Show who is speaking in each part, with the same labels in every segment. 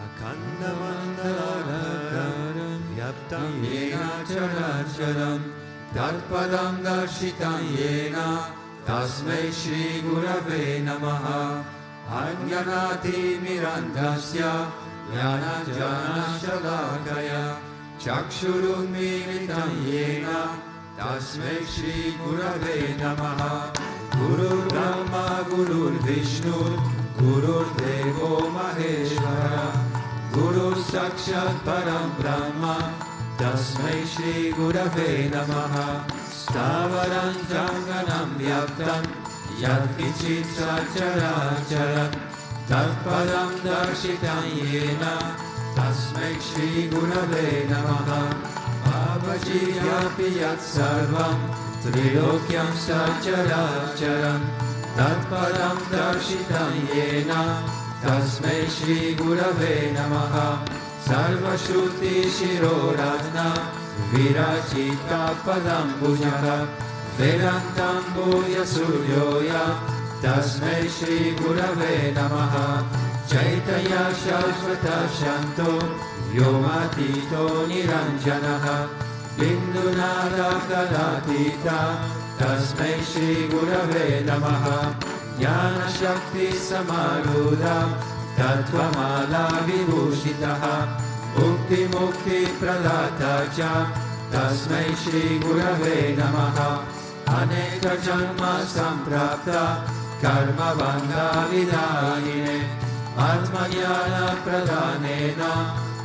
Speaker 1: Akandamandalakaram Vyaptam Yena Characharam Tatpadam Darshitam Yena Tasmai Shri Gurave Namaha Ajnanati Mirandasya Jnana Jana Shalakaya Chakshurunmilitam Yena Tasmai Shri Gurave Namaha Guru Brahma Guru Vishnu Guru Devo Maheshwara Guru Sakshat Param Brahma Tasmai Shri Gurave Namaha Stavaram Janganam Vyaptam Yat Kichit Sacharacharam Tatpadam Darshitam Yena Tasmai Shri Gurave Namaha Babaji Yapi Yat Sarvam Trilokyam Sacharacharam Tatpadam Darshitam Yena Tasmai Shri Gurave Namaha Sarva Shruti Shiroratna Virachita Padam Bhujaha Vedantam Bhuya Suryoya Tasmai Shri Gurave Namaha Chaitanya Shashvata Shanto Yomatito Niranjanaha Bindunada Kadatita Tasmai Shri Gurave Namaha Jnana Shakti Samaruda Tattvamala Vibhushitaha Mukti Mukti Pradata Cha Tasmai Shri Gurave Namaha Aneka Janma Samprapta Karma Bandha Vidahine Atmajnana Pradhanena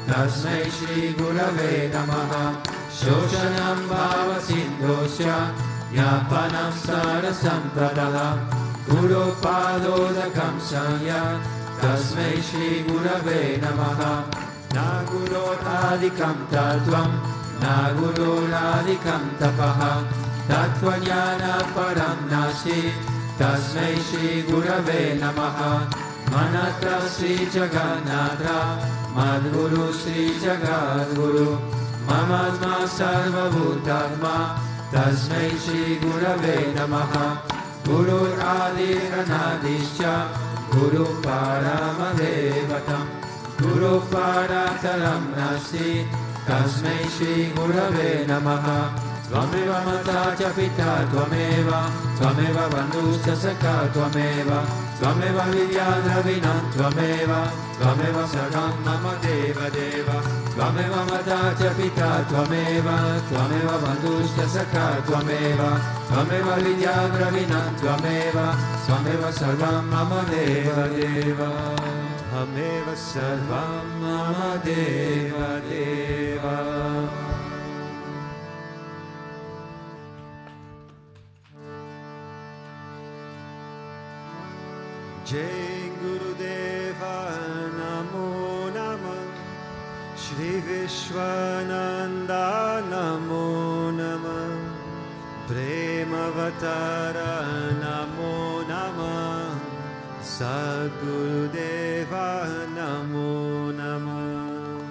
Speaker 1: Tasmai Shri Gurave Namaha Shoshanam Bhava Sindhosya Jnapanam Sarasampadaha Guru Padodakam Sanya Tasmai Shri Gurave Namaha Na Guru Adikam Tattvam Na Guru Adikam Tapaha Tattvajnana Param Nasi Tasmai Shri Gurave Namaha Manatra Sri Jagannatha Madguru Sri Jagadguru Mamadma Sarva Bhutatma Tasmai Shri Gurave Namaha Guru Adi Anadischa Guru Paramadevatam Guru Parataram Nasi Tasmai Shri Gurave Namaha Tvameva Mata Cha Pita Tvameva Tvameva Bandhuscha Sakha Tvameva Tvameva Vidya Dravinam Tvameva Tvameva Sarvam Mama Deva Deva Tvameva Mata Cha Pita Tvameva Tvameva Bandhuscha Sakha Tvameva Tvameva Vidya Dravinam Tvameva Tvameva Sarvam Mama Deva Deva Tvameva Sarvam Mama Deva Deva. Jai Gurudeva Namo Namah Shri Vishwananda Namo Namah Premavatara Namo Namah Satgurudeva Namo Namah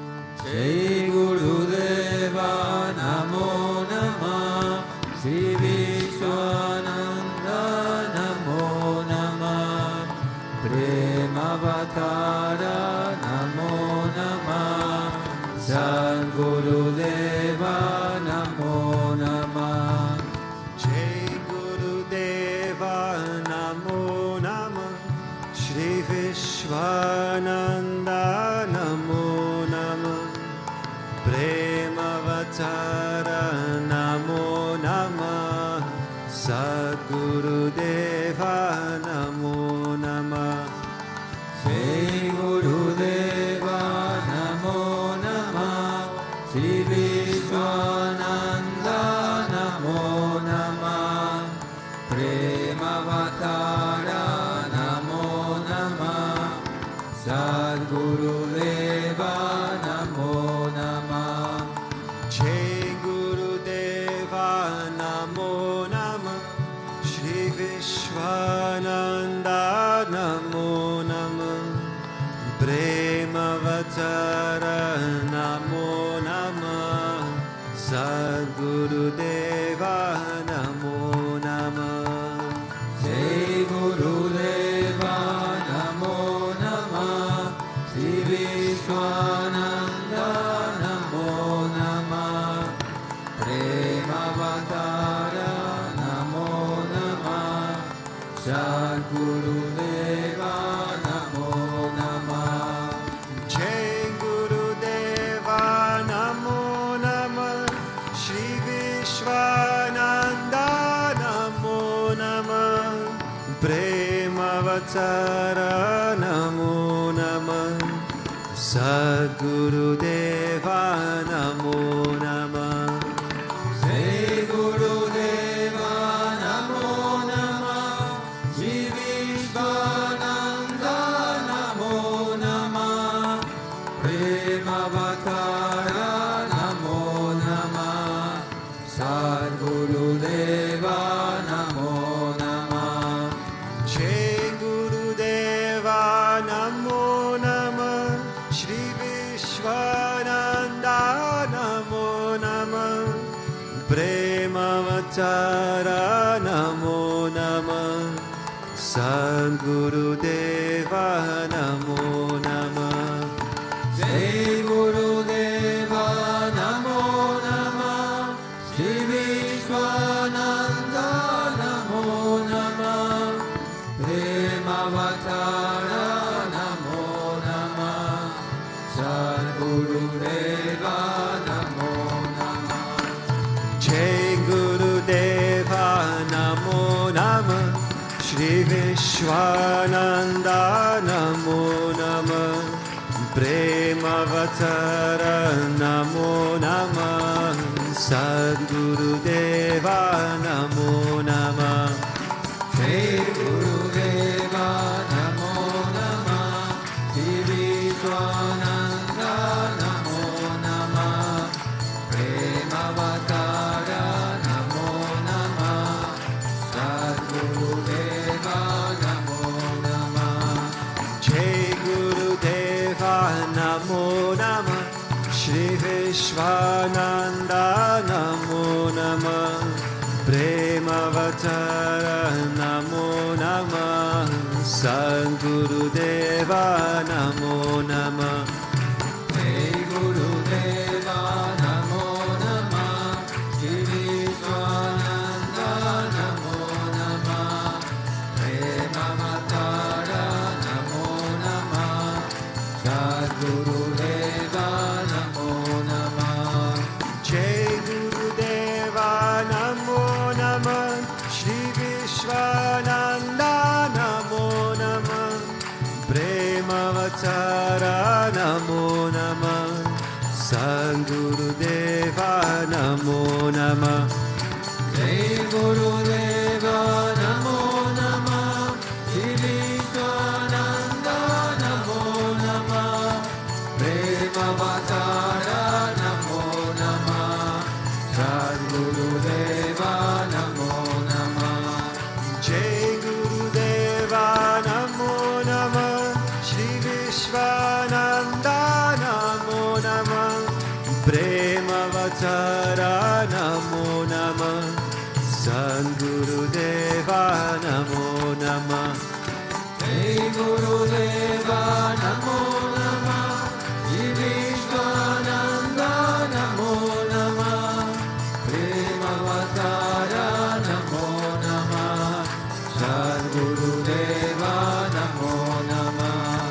Speaker 1: Jai Gurudeva Namo Namah Shri Vishwananda Namo Namah Premavatara Namo Namah Satgurudeva Namo Namah Jai Gurudeva Namo Namah Shri Vishwananda Namo Namah Premavatara Namo Namah Satgurudeva Namo Namah Jai Gurudeva Namo Namah Shri Vishwananda Namo Namah Premavatara Namo Namah Satgurudeva Namo Namah Jai Gurudeva Namo Namah Shri Vishwananda Namo Namah Premavatara Namo Namah Satgurudeva Namo Namah Jai Gurudeva Namo Namah Sri Vishwananda Namo Namah Premavatara Namo Namah Satguru Deva Namo Namah Jai Guru Deva Namo Namah Sri Vishwananda Namo Namah Premavatara Namo Namah Satguru Deva Namo Namah Jai Guru Deva Namo Namah Sri Vishwananda Namo Namah Premavatara Namo Namah Satguru Deva Namo Namah Jai Guru Deva Namo Namah Sri Vishwananda Namo Namah Premavatara Namo Namah Satguru Deva Namo Namah Jai Guru Deva Namo Namah Sri Vishwananda Namo Namah Premavatara Namo Namah Satguru Deva Namo Namah Jai Guru Deva Namo Namah Sri Vishwananda Namo Namah Premavatara Namo Namah Satguru Deva Namo Namah Jai Guru Deva Namo Namah Sri Vishwananda Namo Namah Premavatara Namo Namah Satguru Deva Namo Namah Jai Guru Deva Namo Namah Shri Vishwananda Namo Namah Premavatara Namo Namah Satguru Deva Namo Namah Jai Guru Deva Namo Namah Shri Vishwananda Namo Namah Premavatara Namo Namah Satguru Deva Namo Namah Jai Guru Deva Namo Namah Shri Vishwananda Namo Namah Premavatara Namo Namah Satguru Deva Namo Namah Jai Guru Deva Namo Namah Shri Vishwananda Namo Namah Premavatara Namo Namah Satguru Deva Namo Namah Jai Guru Deva Namo Namah Shri Vishwananda Namo Namah Premavatara Namo Namah Satguru Deva Namo Namah Jai Guru Deva Namo Namah Shri Vishwananda Namo Namah Premavatara Namo Namah Satguru Deva Namo Namah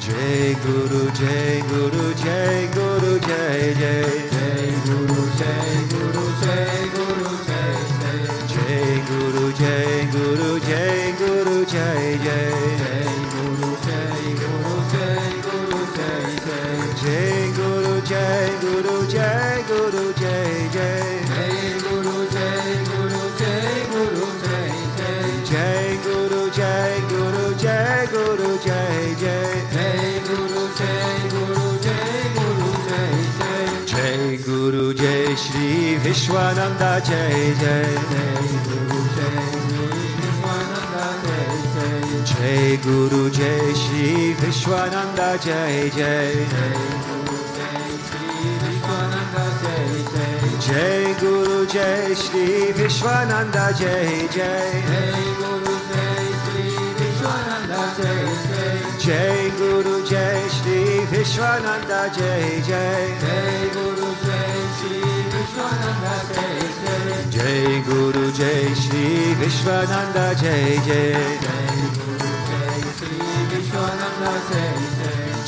Speaker 1: Jai Guru Jai Guru Jai Guru Jai Jai Jai Guru Jai Guru Jai Guru Jai Jai Jai Guru Jai Guru Jai Guru Jai Jai Jai Guru Jai Guru Jai Guru Jai Jai Jai Guru Jai Guru Jai Guru Jai Jai Jai Guru Jai Guru Jai Guru Jai Jai Jai Guru Jai Guru Jai Guru Jai Jai Jai Guru Jai Guru Jai Guru Jai Jai Jai Guru Jai Shri Vishwananda Jai Jai Jai Guru Jai Shri Vishwananda Jai Jai Jai Guru Jai Shri Vishwananda Jai Jai Jai Guru Jai Shri Vishwananda Jai Jai Jai Guru Jai Shri Vishwananda Jai Jai Jai Guru Jai Shri Vishwananda Jai Jai Jai Guru Jai Shri Vishwananda Jai Jai.
Speaker 2: Jai Guru Jai Sri Vishwananda Jai Jai.
Speaker 1: Jai Guru Jai Sri Vishwananda Jai Jai.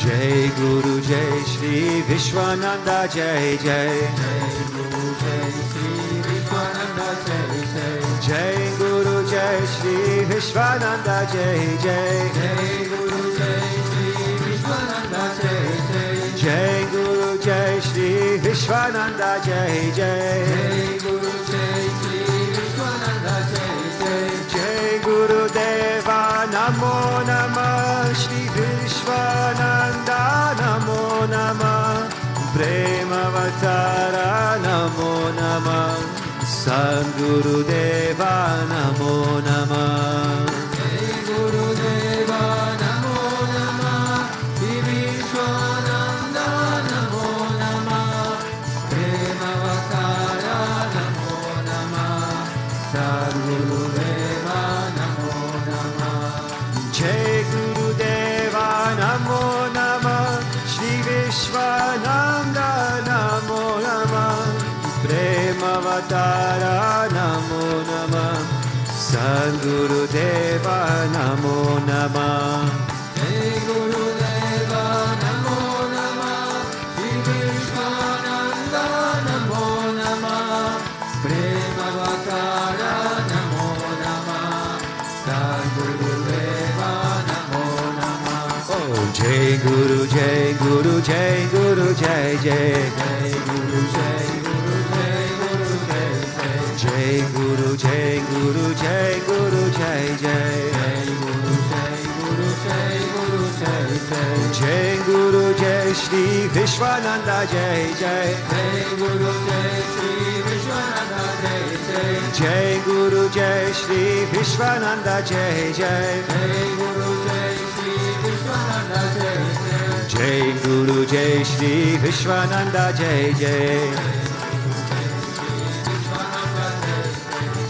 Speaker 2: Jai Guru Jai Sri Vishwananda Jai Jai.
Speaker 1: Jai Guru Jai Sri Vishwananda Jai Jai.
Speaker 2: Jai Guru Jai Sri Vishwananda Jai Jai.
Speaker 1: Jai Guru Jai Sri Vishwananda Jai Jai.
Speaker 2: Jai
Speaker 1: Jai
Speaker 2: Guru Jai Sri Vishwananda Jai Jai.
Speaker 1: Guru Deva Namo Namah Shri Vishwananda Namo Namah Premavatara Namo Namah Satguru Deva Namo Namah.
Speaker 2: Jai Guru Deva Namo Namah Shri Vishwananda Namo Namah Premavatara Namo Namah Satguru Deva Namo Namah.
Speaker 1: Jai Guru Deva Namo Namah Shri Vishwananda Namo Namah Premavatara Namo Namah Satguru Deva Namo Namah.
Speaker 2: Jai Guru Deva Namo Namah Shri Vishwananda Namo Namah Premavatara Namo Namah Satguru Deva Namo Namah.
Speaker 1: Oh, Jai Guru Jai Guru Jai Guru Jai Jai.
Speaker 2: Jai Guru Jai Guru Jai Guru Jai Jai.
Speaker 1: Jai Guru Jai Guru Jai Guru Jai Jai.
Speaker 2: Jai Guru Jai Guru Jai Guru Jai Jai.
Speaker 1: Jai Guru Jai Sri Vishwananda Jai Jai.
Speaker 2: Jai Guru Jai Sri Vishwananda Jai Jai.
Speaker 1: Jai Guru Jai Sri Vishwananda Jai Jai.
Speaker 2: Jai Guru Jai Sri Vishwananda Jai Jai.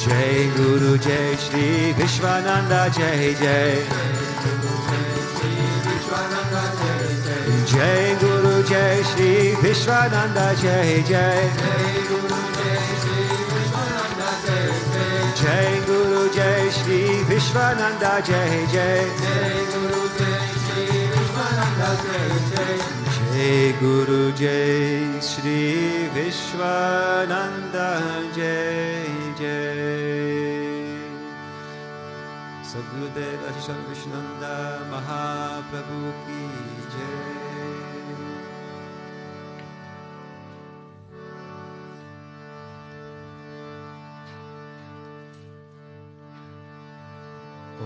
Speaker 1: Jai Guru Jai Sri Vishwananda Jai Jai. Jai Guru Jai Sri Vishwananda Jai Jai. Jai Guru Jai Sri Vishwananda Jai Jai. Jai Guru Jai Sri Vishwananda Jai Jai. Jai Guru Jai Sri Vishwananda Jai Jai. Satguru Deva Sri Swami Vishwananda Mahaprabhu Ki Jai.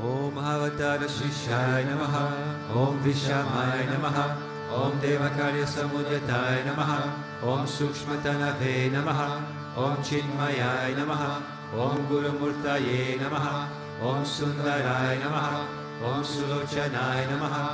Speaker 1: Om Avatara Shishaya Namaha. Om Vishamaya Namaha. Om Devakarya Samudyataya Namaha. Om Sukshmatanave Namaha. Om Chinmayaya Namaha. Om Guru Murtaye Namaha. Om Sundaraya Namaha. Om Sulochanaya Namaha.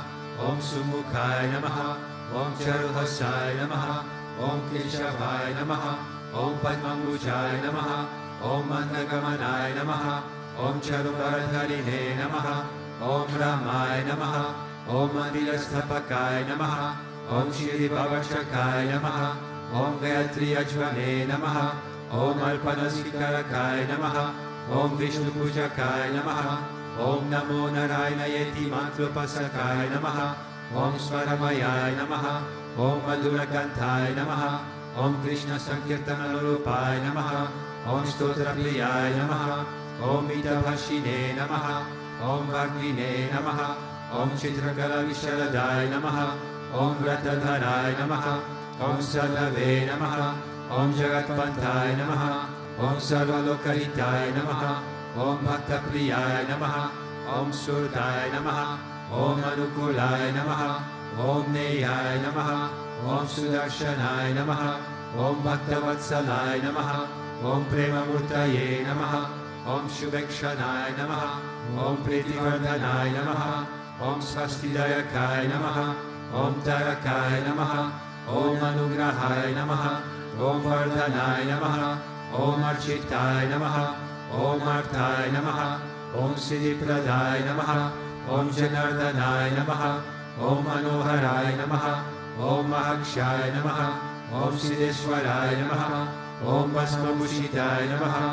Speaker 1: Om Sumukhaya Namaha. Om Charuhasaya Namaha. Om Keshavaya Namaha. Om Padmambujaya Namaha. Om Mandagamanaya Namaha. Om Charubharadharine Namaha. Om Ramaya Namaha. Om Mandirasthapakaya Namaha. Om Shri Bhavashakaya Namaha. Om Gayatri Ajvane Namaha. Om Alpanasikarakaya Namaha. Om Vishnu Pujakaya Namaha. Om Namo Narayana Yeti Mantrapasakaya Namaha. Om Swaramayaya Namaha. Om Madhurakantaya Namaha. Om Krishna Sankirtana Rupaya Namaha. Om Stotra Priyaya Namaha. Om Itabhashine Namaha. Om Vagnine Namaha. Om Chitrakala Visharadaya Namaha. Om Vratadharaya Namaha. Om Sadhave Namaha. Om Jagatpantaya Namaha. Om Sarvalokaritaya Namaha. Om Bhaktapriyaya Namaha. Om Surdaya Namaha. Om Anukulaya Namaha. Om Neyaya Namaha. Om Sudarshanaya Namaha. Om Bhaktavatsalaya Namaha. Om Premamurtaye Namaha. Om Shubhekshanaya Namaha. Om Pritivardhanaya Namaha. Om Swastidayakaya Namaha. Om Tarakaya Namaha. Om Anugrahaya Namaha. Om Vardhanaya Namaha. Om Architaya Namaha. Om Arthaya Namaha. Om Siddhipradaya Namaha. Om Janardhanaya Namaha. Om Manoharaya Namaha, Om Mahakshaya Namaha, Om Siddheshwaraya Namaha, Om Bhasmabhushitaya Namaha,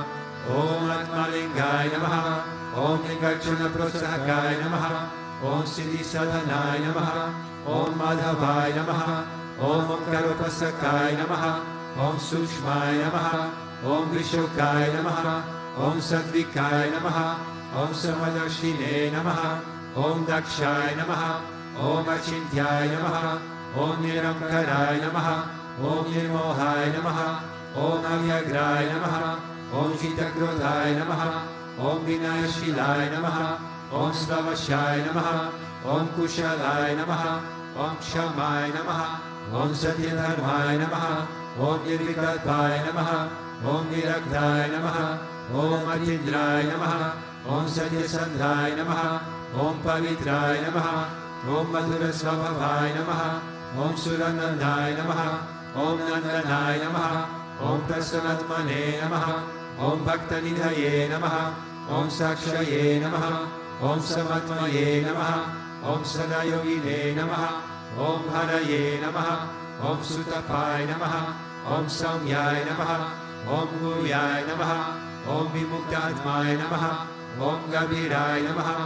Speaker 1: Om Atmalingaya Namaha, Om Lingachana Prosahakaya Namaha, Om Siddhi Sadhanaya Namaha, Om Madhavaya Namaha, Om Omkarupasakaya Namaha, Om Sukshmaya Namaha, Om Vishokaya Namaha, Om Satvikaya Namaha, Om Samadarshine Namaha, Om Dakshaya Namaha, Om Achintyaya Namaha, Om Niramkaraya Namaha, Om Nirmohaya Namaha, Om Avyagraya Namaha, Om Chitakrodhaya Namaha, Om Vinayashilaya Namaha, Om Slavashaya Namaha, Om Kushalaya Namaha, Om Kshamaya Namaha, Om Satyadharmaya Namaha, Om Nirvikalpaya Namaha, Om Nirakdaya Namaha, Om Atindraya Namaha, Om Satyasandhaya Namaha, Om Pavitraya Namaha, Om Madhurasvabhavaya Namaha, Om Suranandaya Namaha, Om Nandanaya Namaha, Om Prasanatmane Namaha, Om Bhaktanidhaye Namaha, Om Sakshaye Namaha, Om Samatmaye Namaha, Om Sadayogine Namaha, Om Haraye Namaha, Om Sutapai Namaha, Om Samyai Namaha, Om Guruyai Namaha, Om Vimuktatmai Namaha, Om Gabhirai Namaha,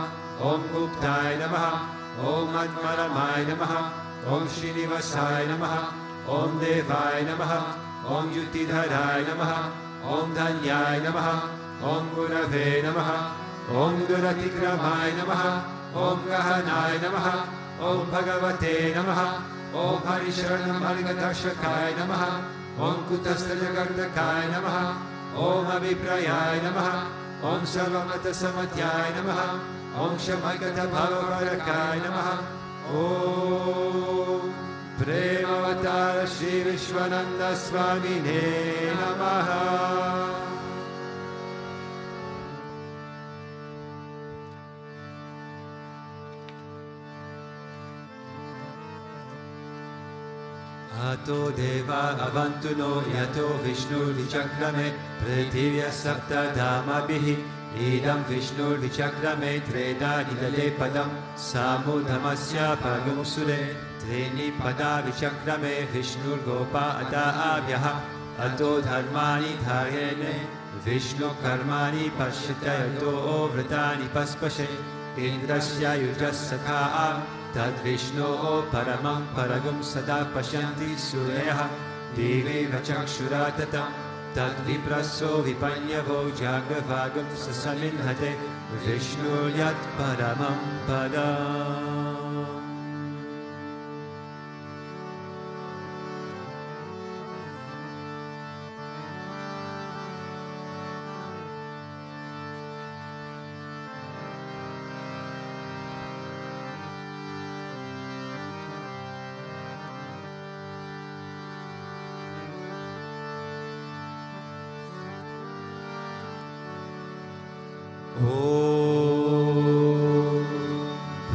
Speaker 1: Om Guptai Namaha, Om Atmaramai Namaha, Om Srinivasai Namaha, Om Devai Namaha, Om Yutidharai Namaha, Om Dhanyai Namaha, Om Gurave Namaha, Om Guratikramai Namaha, Om Gahanai Namaha, Om Bhagavate Namaha, Om Harisharanam Hargatashakaya Namaha, Om Kutastajagardakaya Namaha, Om Abhiprayaya Namaha, Om Sarvamata Samatyaya Namaha, Om Shamakata Bhavarakaya Namaha, Om Premavatara Sri Vishwananda Swamine Namaha. Ato deva avantuno yato Vishnur vichakrame Prithivya sapta dhamabhihi idam Vishnur vichakrame treda nidale padam samudhamasya pagum sure treni pada vichakrame Vishnur gopa ada abhyaha ato dharmani dharene Vishnu karmani pashyatayato vratani paspashe indrasya yujasakha Tad Vishnu paramam paragum sada pashanti sureha Devi vachakshuratatam Tad vipraso vipanyavo jagravagam sasaminhate Vishnu yat paramam padam.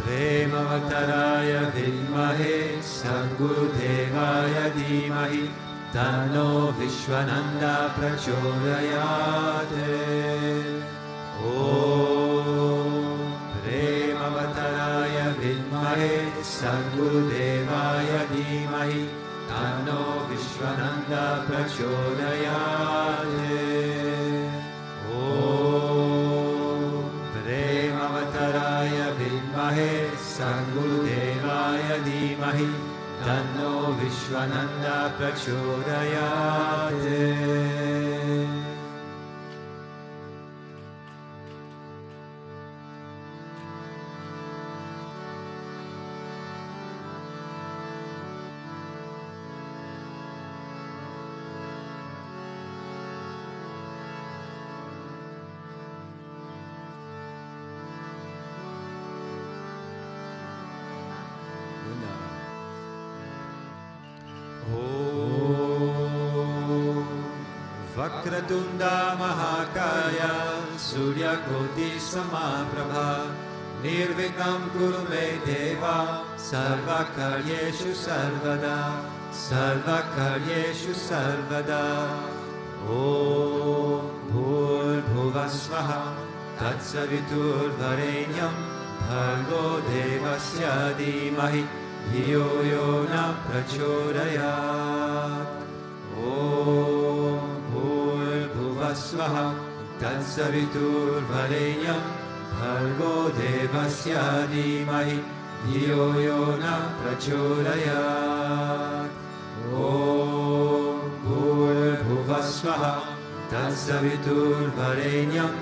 Speaker 1: Premavattaraya Vidmahe Satgurudevaya Dhimahi Tanno Vishwananda Prachodayate. Om Premavattaraya Vidmahe Satgurudevaya Dhimahi Tanno Vishwananda Prachodayate. Premavattaraya Vidmahe Satgurudevaya Dhimahi Tanno Vishwananda Prachodayate. Vakratunda Mahakaya Surya Koti Samaprabha Nirvignam Kuru Me Deva Sarvakaryeshu Sarvada Sarvakaryeshu Sarvada. Om Bhur Bhuvasvaha Tatsavitur Varenyam Bhargo Devasya Dhimahi Dhiyo Yo Na Prachodayat. Om Bhurbhuvasvaha Tatsaviturvarenyam Bhargo Devasya Dhimahi Dhiyo Yo Na Prachodayat. Om Bhurbhuvasvaha Tatsaviturvarenyam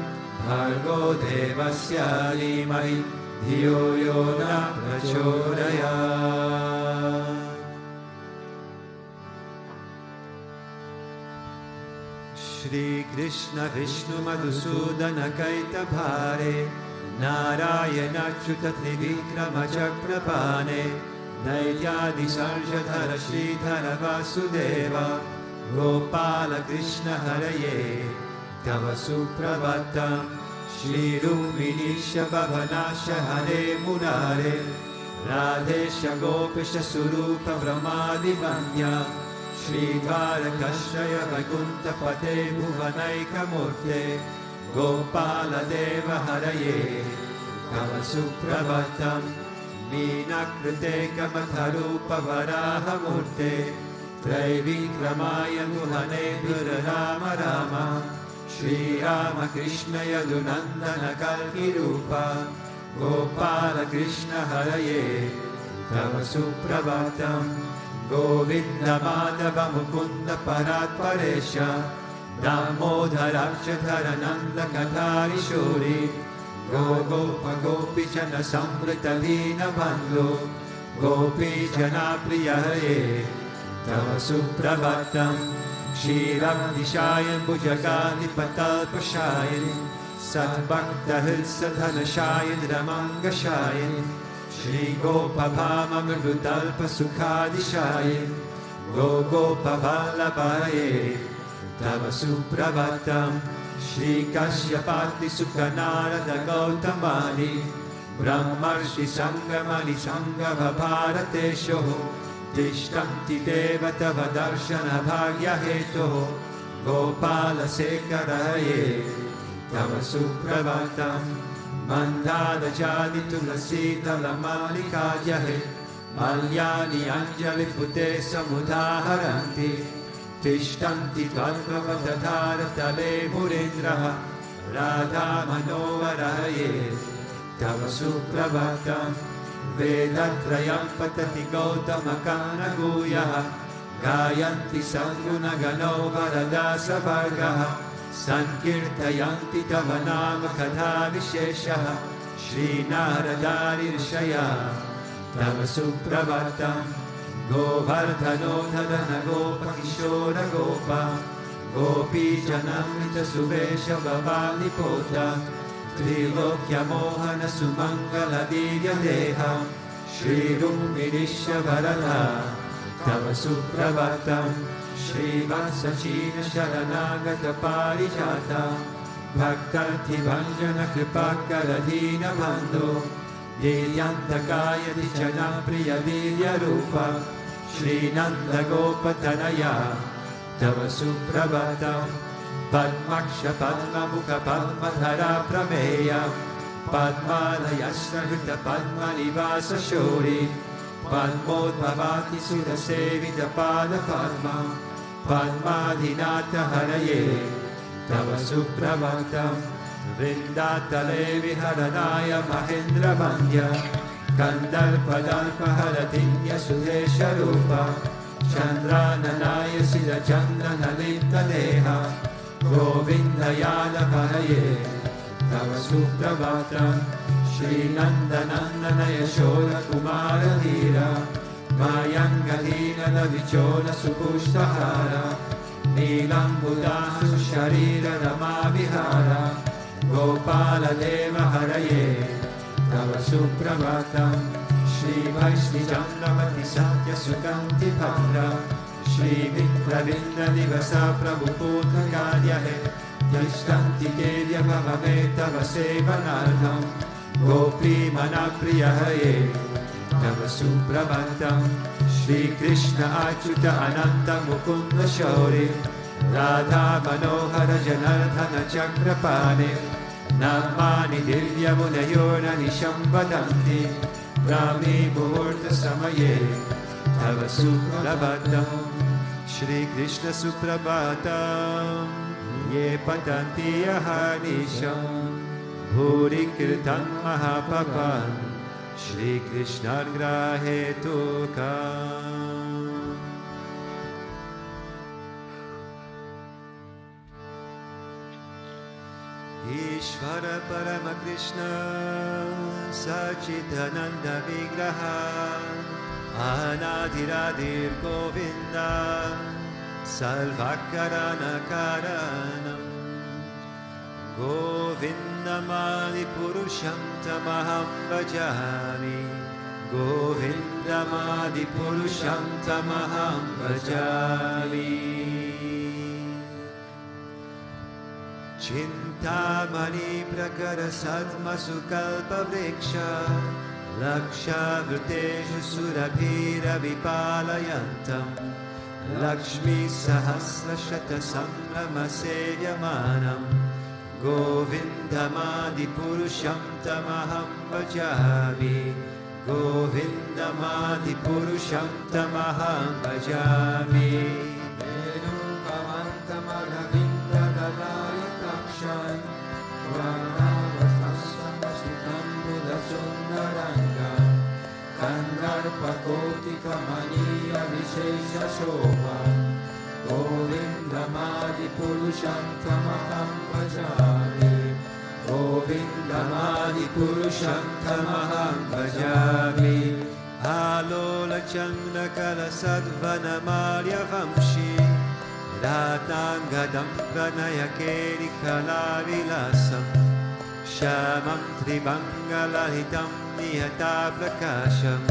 Speaker 1: Bhargo Devasya Dhimahi Dhiyo Yo Na Prachodayat. Shri Krishna Vishnu Madhusudana Kaita Bhare Narayana Achyuta Trivikrama Chakrapane Daityadi Sarjadhara Sridhara Vasudeva Gopala Krishna Haraye Tava Supravatam Shri Ruminisha Bhavanasha Hare Murare Radesha Gopesha Surupa Brahmadi Vanya Shri Dvarakashraya Vaikuntha Pate Bhuvanaika Murte Gopala Deva Haraye Tava Supravatam Meenakrite Kamatharupa Varaha Murte Traivikramaya Muhane Rama Rama Shri Rama Krishna Yadunandana Kalki Rupa Gopala Krishna Haraye Tava Supravatam Govinda Madhava Mukunda Parat Paresha Damodharakshatharananda Kathari Shuri Gopa Gopi Jana Samrita Dina Bandhu Gopi Jana Priya Hare Tava Supravatam Shiram Nishayan Bhujagani Patal Pashayan Satbhakta Hilsadhana Shayan Ramanga Shayan Shri Gopa Bhama Mridalpa Sukhadi Shayan Gopa Vallabhaye Tava Supravatam Shri Kashyapati Sukhanarada Gautamani Brahmarshi Sangamani Sangava Bharatesho Tishtanti Devatava Darshana Bhagya Heto Gopala Sekaraye Tava Supravatam Mandada Jadi Tulasita Lamalikadyahe Malyani Anjali Pute Samudhaharanti Tishtanti Tadvavatadhara Tale Murindraha Radha Manovaraye Tava Supravatam Vedatrayam Patati Gautamakana Guyaha Gayanti Sanguna Gano Varadasa Vargaha Sankirtayanti Tavanama Katha Visheshaha Shri Naradari Rishaya Tava Supravatam Govardhano Dhadana Gopa Kishora Gopa Gopi Janamrita Suvesha Bhavani Pota Trilokya Mohana Sumangala Divya Deha Shri Ruminisha Varada Tava Supravatam Shri Vatsachina Sharanagata Parijata Bhaktarthi Bhanjana Kripakaradhina Bandho Dilyantakaya Dichana Priya Vidya Rupa Shri Nanda Gopatanaya Tava Supravatam Padmaksha Padma Mukha Padmadhara Prameya Padmalayasrahita Padma Nivasa Shori Padmodbhavati Surasevita Pada Padma Padmadhinata Haraye Tava Supravatam Vrindatale Viharanaya Mahendra Vandya Gandharpadalpa Haratinya Sudesha Rupa Chandrananaya Sida Chandana Linda Deha Govindayana Haraye Tava Supravatam Shri Nandanandana Yashoda Kumara Dhira Mayangadina Navichola Supushtahara Nilam Buddha Sharira Rama Vihara Gopala Deva Haraye Tava Supravatam Shri Vaishni Chandramati Satya Sukanti Bhadra Shri Vipravinda Divasa Prabhu Putra Kadyahe Yashtanti Kedya Bhavameta Vasevanardham Gopi Manapriya Hare Tava Supravatam Shri Krishna Achyuta Ananta Mukunda Shauri Radha Manohara Janardhana Chakrapane
Speaker 2: Namani Divya Munayona Nisham Vadanti Brahmi Muhurta Samaye Tava Suprabhatam Shri Krishna Suprabhatam Ye Patanti Ahanisham Bhuri Kirtan Mahapapan Shri Krishna Grahetukam. Ishvara Parama Krishna Sachidananda Vigraha Anadiradir Govinda Salvakarana Karanam Govindamadi Purusham Tamaham Bhajami Govindamadi Purusham Tamaham Bhajami Chintamani Prakara Satma Sukalpa Vriksha Laksha Vrteshu Surabhira Vipalayantam Lakshmi Sahasra Shata Samrama Sevyamanam Govindamadi Purusham Tamaham Bhajami Govindamadi Purusham Tamaham Bhajami
Speaker 1: Kandarpakotika Maniya Vishesha Shobha Govindamadi Purusham Tamaham Bhajami Govindamadi Purusham Tamaham Bhajami
Speaker 2: Alola Chandra Kala Sadvana Marya Vamshi Ratnangadam Pranaya Keri Kala Vilasam Shamam Tribangalahitam Niyata Prakasham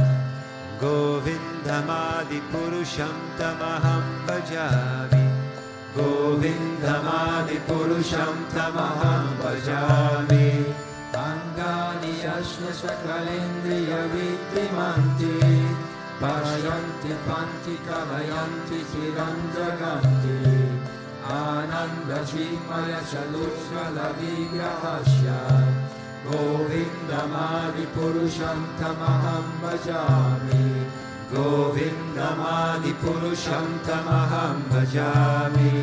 Speaker 2: Govindamadi Purusham Tamaham Bhajami Govindamadi Purusham Tamaham Bhajami
Speaker 1: Angani Yashna Sakalendriya Viddimanti Pasyanti Panti Kalayanti Chiranjaganti Ananda Chimaya Chalushvala Vigrahasya Govindamadi Purusham Tamaham Bhajami
Speaker 2: Govindamadi Purusham Tamaham Bhajami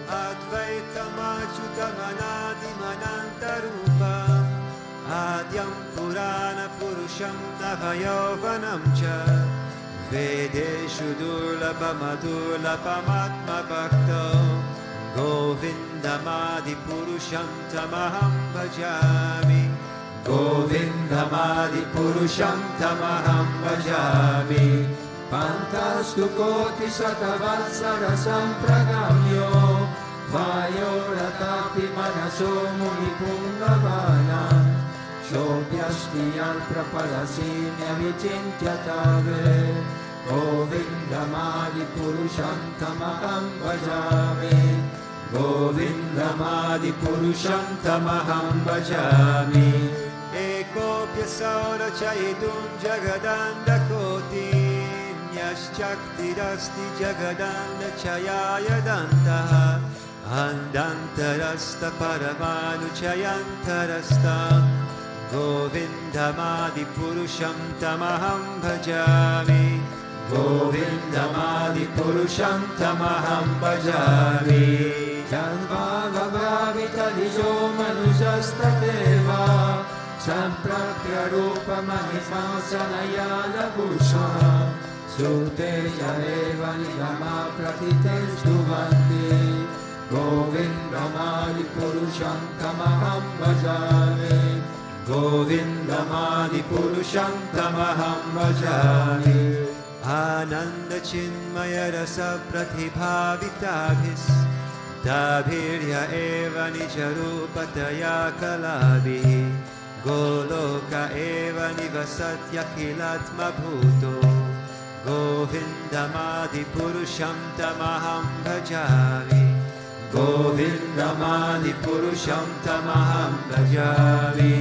Speaker 2: Advaitam Achyutamanadi Manantarupam Adyam Purana Purusham Navayovanam Cha Vedeshu Durlabhamadurlabhamatma Bhakto Govindamadi Purusham Tamaham Bhajami Govindamadi Purusham Tamaham Bhajami
Speaker 1: Pantastu Koti Satavatsara Sampragamyo Vayoratapi Manaso Munipundavana Shobhyastiyal Prapalasimya Vichintyatave Govindamadi Purusham Tamaham Bhajami
Speaker 2: Govindamadi Purusham Tamaham Bhajami Ekopya Saura Chaitum Jagadanda Koti Nyashchaktirasti Jagadanda Chayaya Dantaha Andantarasta Paramanu Chayantarasta Govindamadi Purusham Tamaham Bhajami Govindamadi Purusham Tamaham Bhajami
Speaker 1: Janvagavravita Dijo Manujastateva Samprapya Rupa Manisansanayala Bhusha Suteya Eva Nigama Pratitestu Vanti Govindamadi Purusham Tamaham Bhajami
Speaker 2: Govindamadi Purusham Tamaham Bhajami Ananda Chinmaya Rasa Pratibhavitabhis Tabhirya Eva Nijarupataya Kalabhi Goloka Eva Nivasatya Kilatma Bhuto Govindamadi Purusham Tamaham Bhajami Govindamadi Purusham Tamaham Bhajami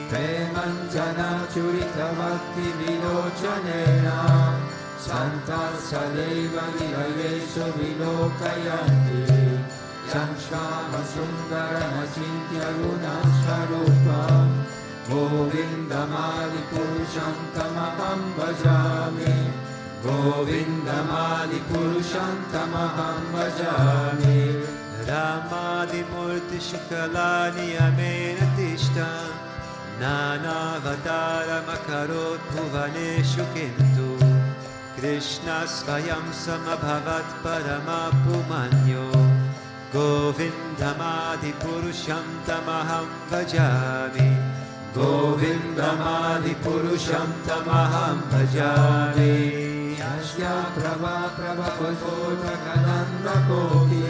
Speaker 1: Premanjana Churita Bhakti Vilochanena Santa Saleva Nirayesho Vilokayanti Shama Sundara Nachintya Gunasvarupam Govindamadi Purusham Tamaham Bhajami Govindamadi Purusham Tamaham Bhajami Ramadi Murti Shukalani Amena Tishta Nana Vatara Makarot Bhuvaneshu Kintu Krishna Svayam Samabhavat Paramapumanyo Govindamadi Purusham Tamaham Bhajami Govindamadi Purusham Tamaham Bhajami Yashya Prabha Prabha Kosota Kananda Koti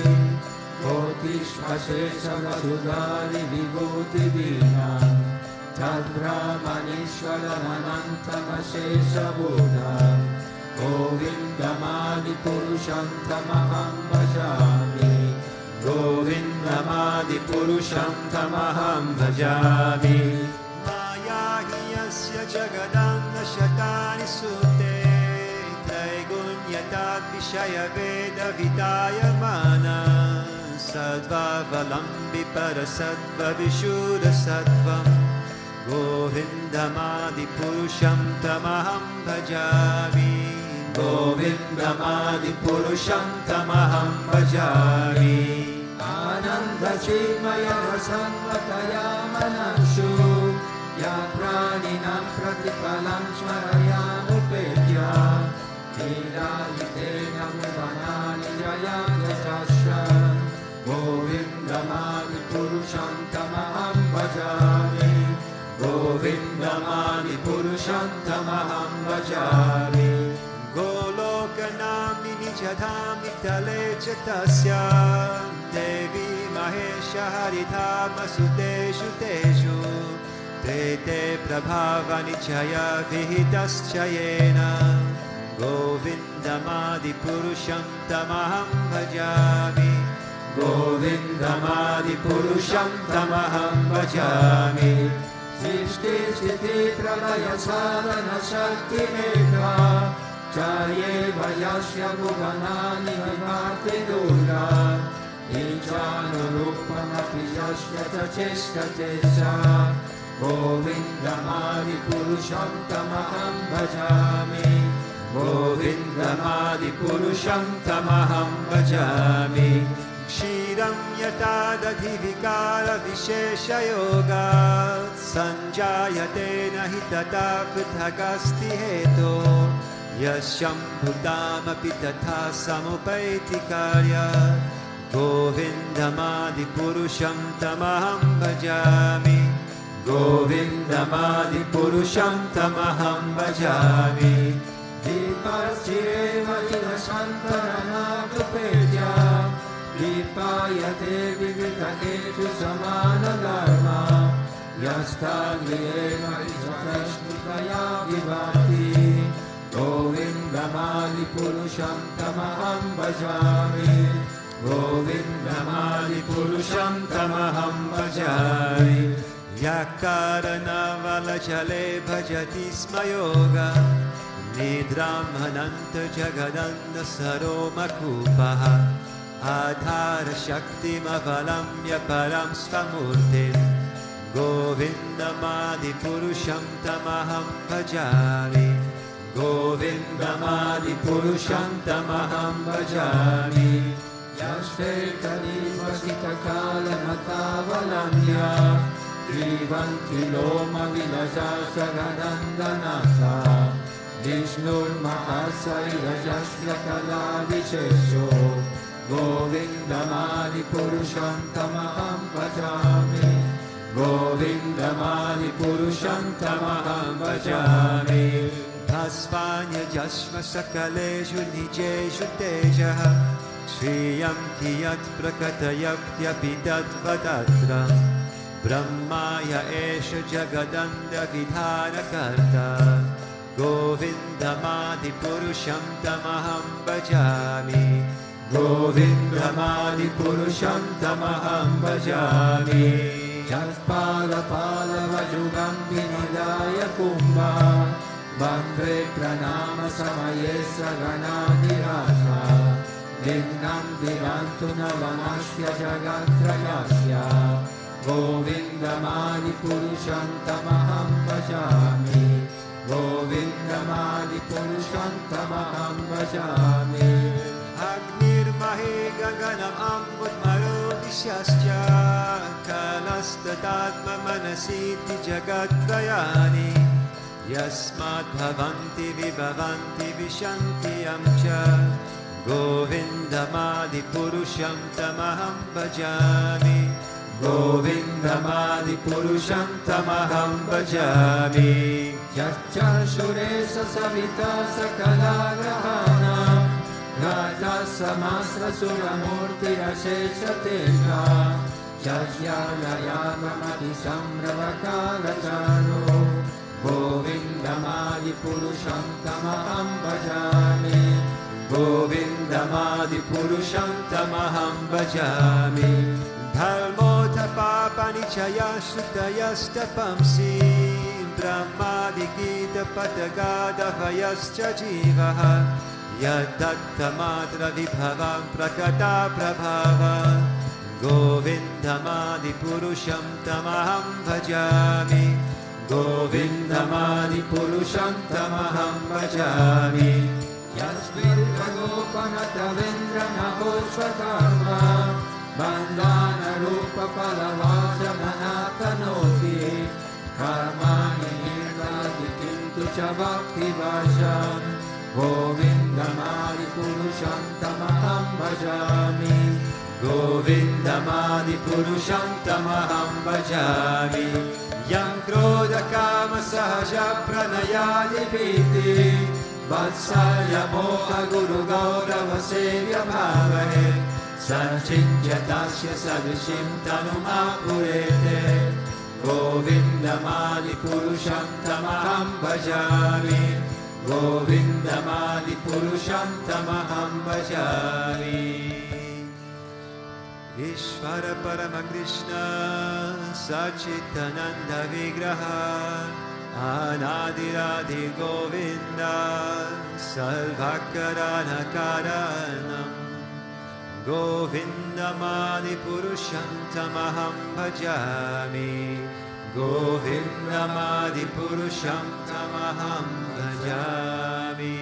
Speaker 1: Kotishvashesha Vasudhari Vibhuti Vinam Tadbrahmanishwaramanantamashesha Buddham Govindamadi Purusham Tamaham Bhajami Govindamadi Purusham Tamaham Bhajami Maya Hiyasya Jagadanda Shatani Sute Traigunyatat Vishaya Veda Vidaya Mana Sadva Valambi Parasattva Vishuddha Sattvam Govindamadi Purusham Tamaham Bhajami Govindamadi Purusham Tamaham Bhajami Ananda Chimaya Rasamvataya Mananshu Yapraninam Pratipalam Smarayam Upedya Nilalitena Muvanani Jayam Yashashan Govindamadi Purusham Tamaham Bhajami Govindamadi Purusham Tamaham Bhajami Golokanami Nijadham Nitale Chatasya Devi Mahesha Haridhama Suteshu Teshu Te Prabhava Nichaya Vihidaschayena Govindamadi Purusham Tamaham Bhajami Govindamadi Purusham Tamaham Bhajami Srishti Sthiti Pralaya Sadhana Shakti Mekha Charye Vayasya Bhuvanani Vibhakti Durga Ichanurupamapi Yasya Chacheshkatesa Govindamadi Purusham Tamaham Bhajami Govindamadi Purusham Tamaham Bhajami Kshiram Yatadadhi Vikara Vishesha Yoga Sanjayate Nahi Tata Prithagasti Heto Yasyam Bhutamapi Tatha Samupaiti Karya Govindamadi Purusham Tamaham Bhajami Govindamadi Purusham Tamaham Bhajami Dipasireva Inashantarana Kupedya Dipayate Vivitaketu Samana Dharma Yastagliyema Isvashnutaya Vivati Govindamadi Purusham Tamaham Bhajami Govindamadi Purusham Tamaham Bhajami Yakarana Valachale Bhajati Smayoga Nidramhananta Jagadanda Saroma Kupaha Adhara Shakti Mavalamya Param Svamurtim Govindamadi Purusham Tamaham Bhajami Govindamadi Purusham Tamaham Bhajami Yashte Kalivasita Kala Matavalamya Trivanti Loma Vilaja Sagadandhanasa Vishnur Mahasaya Jasya Kala Vishesho Govindamadi Purusham Tamaham Bhajami Govindamadi Purusham Tamaham Bhajami Bhasvanya Jasma Sakaleshu Nijeshu Tejaha Shriyam Kiyat Prakatayaktyapitat Vadatra Brahmaya Esha Jagadanda Vidhana Karta Govindamadi Purusham Tamaham Bhajami Govindamadi Purusham Tamaham Bhajami Jaspala Pala Vajugam Vinidaya Kumbha Bhakti Pranama Samaye Saganadi Rasa Lingam Virantu Navanasya Jagatrayasya Govindamadi Purushantamaham Bhajami Govindamadi Purushantamaham Bhajami
Speaker 2: Agnir Mahe Gaganam Ambut Marudishyascha Kalastatatma Manasiti Jagatrayani Yasmat Bhavanti Vibhavanti Vishanti Amcha Govindamadi Purusham Tamaham Bhajami Govindamadi Purusham Tamaham Bhajami Yaccha Shuresa Savita Sakala Grahana Raja Samasra Suramurti Ashesha Tesha Yaccha Layamamadi Samravakala Chano Govindamadi Purusham Tamaham Bhajami Govindamadi Purusham Tamaham Bhajami Dharmota Papanichaya Shrutayastapamsi Brahmadikita Patagada Vayascha Jivaha Yatatta Vibhavam Prakata Prabhava Govindamadi Purusham Tamaham Bhajami Govindamadi Purusham Tamaham Bhajami Yasvirta Gopanata Vendra Nahoshvakarma Bandhana Rupa Palavaja Manatanoti Karmani Nirdadi Kintu Chavakti Vajam Govindamadi Purusham Tamaham Bhajami Govindamadi Purusham Tamaham Bhajami Yam Krodha Kama Sahaja Pranayadi Piti Vatsalya Moha Guru Gaurava Sevya Bhavahe Sanchityatasya Sadrishim Tanumapurete Govindamadi Purusham Tamaham Bhajami Govindamadi Purusham Tamaham Bhajami Ishvara Parama Krishna Sachitananda Vigraha Anadiradi Govinda Salvakarana Karanam Govindamadi Purusham Tamaham Bhajami Govindamadi Purusham Tamaham Bhajami.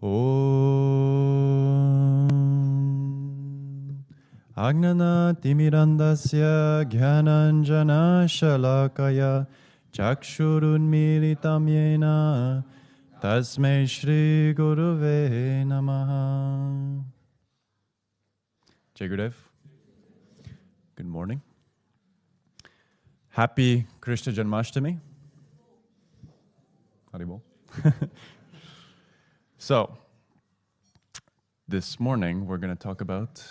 Speaker 3: Om Agnana Timirandasya Gyananjana Shalakaya Chakshurunmilitam Yena Tasmai Shri Guruve Namaha. Jai Gurudev. Good morning. Happy Krishna Janmashtami. Haribol. So, this morning we're going to talk about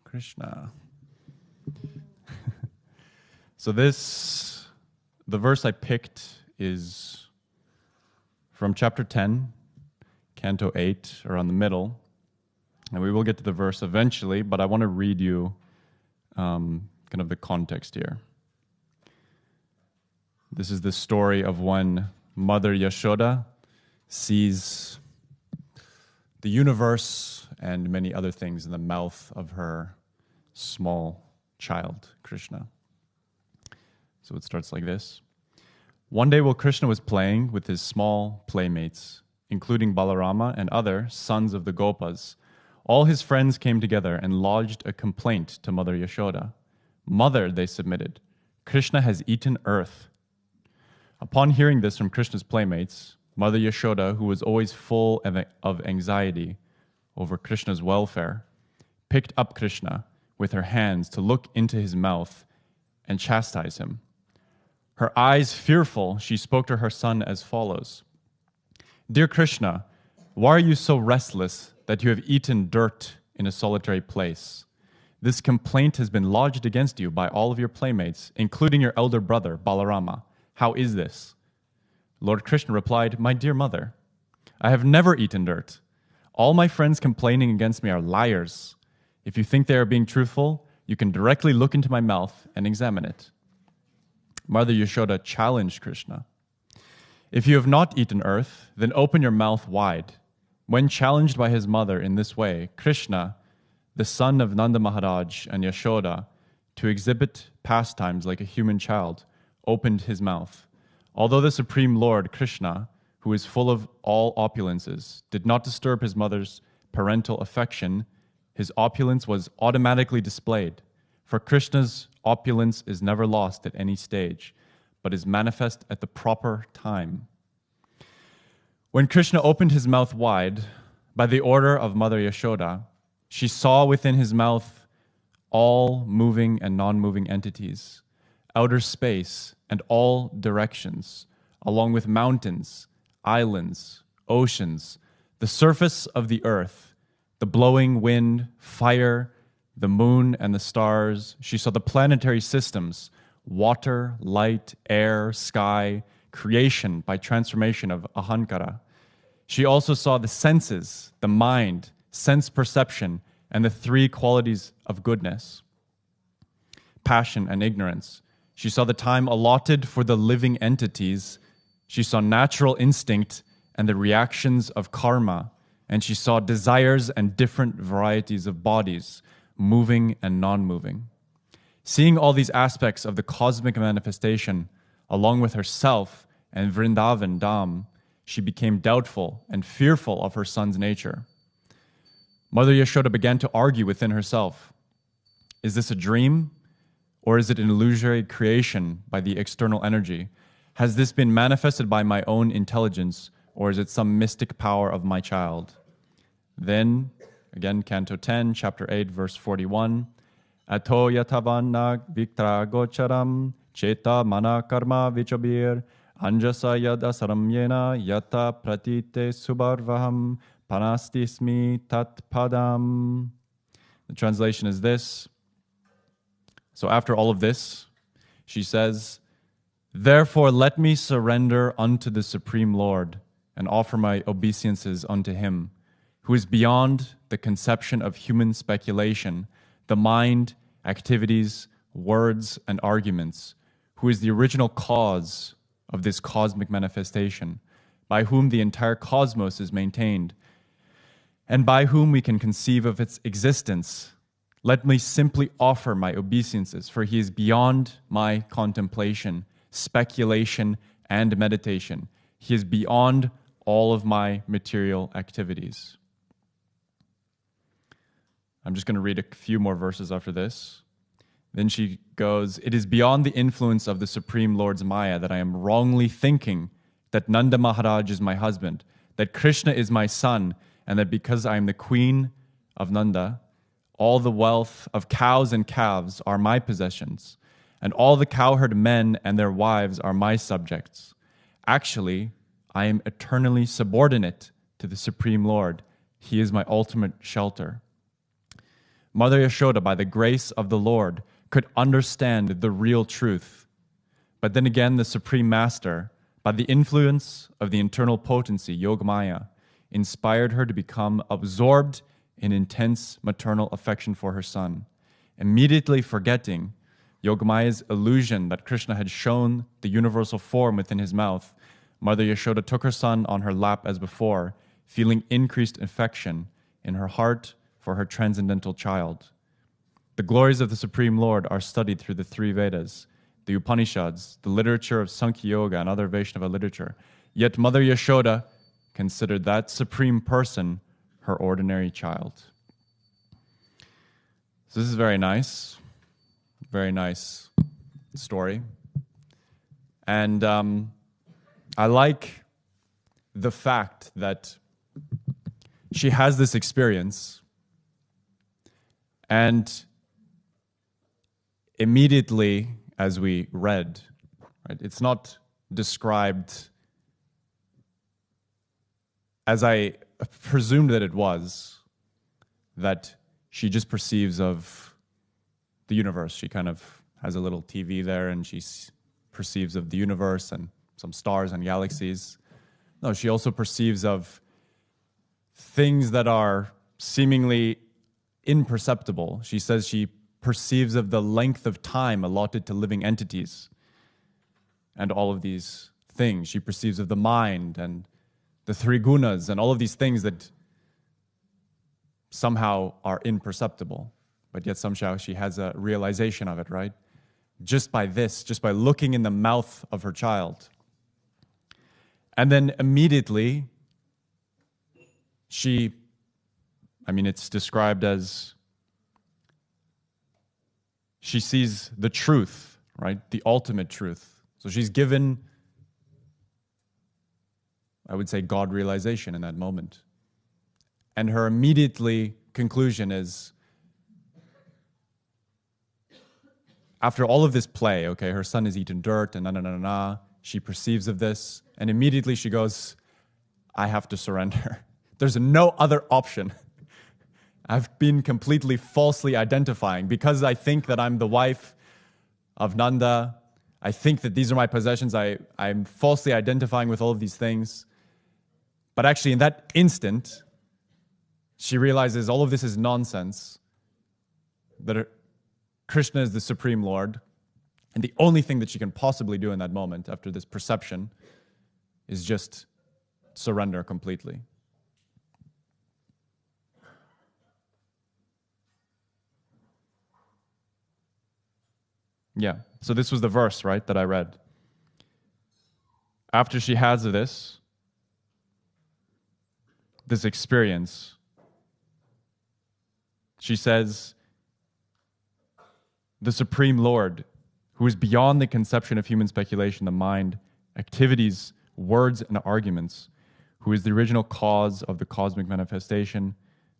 Speaker 3: Krishna. So the verse I picked is from chapter 10, canto 8, around the middle. And we will get to the verse eventually, but I want to read you kind of the context here. This is the story of when Mother Yashoda sees the universe and many other things in the mouth of her small child, Krishna. So it starts like this. One day while Krishna was playing with his small playmates, including Balarama and other sons of the Gopas, all his friends came together and lodged a complaint to Mother Yashoda. Mother, they submitted, Krishna has eaten earth. Upon hearing this from Krishna's playmates, Mother Yashoda, who was always full of anxiety over Krishna's welfare, picked up Krishna with her hands to look into his mouth and chastise him. Her eyes fearful, she spoke to her son as follows. Dear Krishna, why are you so restless that you have eaten dirt in a solitary place? This complaint has been lodged against you by all of your playmates, including your elder brother, Balarama. How is this? Lord Krishna replied, My dear mother, I have never eaten dirt. All my friends complaining against me are liars. If you think they are being truthful, you can directly look into my mouth and examine it. Mother Yashoda challenged Krishna. If you have not eaten earth, then open your mouth wide. When challenged by his mother in this way, Krishna, the son of Nanda Maharaj and Yashoda, to exhibit pastimes like a human child, opened his mouth. Although the Supreme Lord, Krishna, who is full of all opulences, did not disturb his mother's parental affection, his opulence was automatically displayed. For Krishna's opulence is never lost at any stage, but is manifest at the proper time. When Krishna opened his mouth wide, by the order of Mother Yashoda, she saw within his mouth all moving and non-moving entities, outer space and all directions, along with mountains, islands, oceans, the surface of the earth, the blowing wind, fire, the moon and the stars. She saw the planetary systems, water, light, air, sky, creation by transformation of ahankara. She also saw the senses, the mind, sense perception, and the three qualities of goodness, passion and ignorance. She saw the time allotted for the living entities. She saw natural instinct and the reactions of karma, and she saw desires and different varieties of bodies, moving and non-moving. Seeing all these aspects of the cosmic manifestation, along with herself and Vrindavan Dham, she became doubtful and fearful of her son's nature. Mother Yashoda began to argue within herself. Is this a dream, or is it an illusory creation by the external energy? Has this been manifested by my own intelligence, or is it some mystic power of my child? Then, again, Canto 10, Chapter 8, Verse 41, Ato yatavanna viktra gocharam cheta mana karma vichabir anjasa yada saramyena yata pratite subarvaham panastismi tat padam. The translation is this. So after all of this, she says, therefore let me surrender unto the Supreme Lord and offer my obeisances unto him, who is beyond the conception of human speculation, the mind, activities, words, and arguments, who is the original cause of this cosmic manifestation, by whom the entire cosmos is maintained, and by whom we can conceive of its existence. Let me simply offer my obeisances, for he is beyond my contemplation, speculation, and meditation. He is beyond all of my material activities. I'm just going to read a few more verses after this. Then she goes, it is beyond the influence of the Supreme Lord's Maya that I am wrongly thinking that Nanda Maharaj is my husband, that Krishna is my son, and that because I am the queen of Nanda, all the wealth of cows and calves are my possessions, and all the cowherd men and their wives are my subjects. Actually, I am eternally subordinate to the Supreme Lord. He is my ultimate shelter. Mother Yashoda, by the grace of the Lord, could understand the real truth. But then again, the Supreme Master, by the influence of the internal potency, Yogamaya, inspired her to become absorbed in intense maternal affection for her son. Immediately forgetting Yogamaya's illusion that Krishna had shown the universal form within his mouth, Mother Yashoda took her son on her lap as before, feeling increased affection in her heart for her transcendental child. The glories of the Supreme Lord are studied through the three Vedas, the Upanishads, the literature of Sankhya Yoga, and other Vaishnava literature. Yet Mother Yashoda considered that Supreme Person her ordinary child. So this is very nice story. And I like the fact that she has this experience and immediately, as we read, right, it's not described as I presumed that it was, that she just perceives of the universe. She kind of has a little TV there and she perceives of the universe and some stars and galaxies. No, she also perceives of things that are seemingly imperceptible. She says she perceives of the length of time allotted to living entities and all of these things. She perceives of the mind and the three gunas and all of these things that somehow are imperceptible, but yet somehow she has a realization of it, right? Just by this, just by looking in the mouth of her child. And then immediately, it's described as she sees the truth, right? The ultimate truth. So she's given, I would say, God realization in that moment. And her immediately conclusion is, after all of this play, okay, her son has eaten dirt and she perceives of this, and immediately she goes, I have to surrender. There's no other option. I've been completely falsely identifying because I think that I'm the wife of Nanda. I think that these are my possessions. I'm falsely identifying with all of these things. But actually in that instant, she realizes all of this is nonsense, that Krishna is the Supreme Lord, and the only thing that she can possibly do in that moment after this perception is just surrender completely. Yeah, so this was the verse, right, that I read. After she has this experience, she says, the Supreme Lord, who is beyond the conception of human speculation, the mind, activities, words, and arguments, who is the original cause of the cosmic manifestation,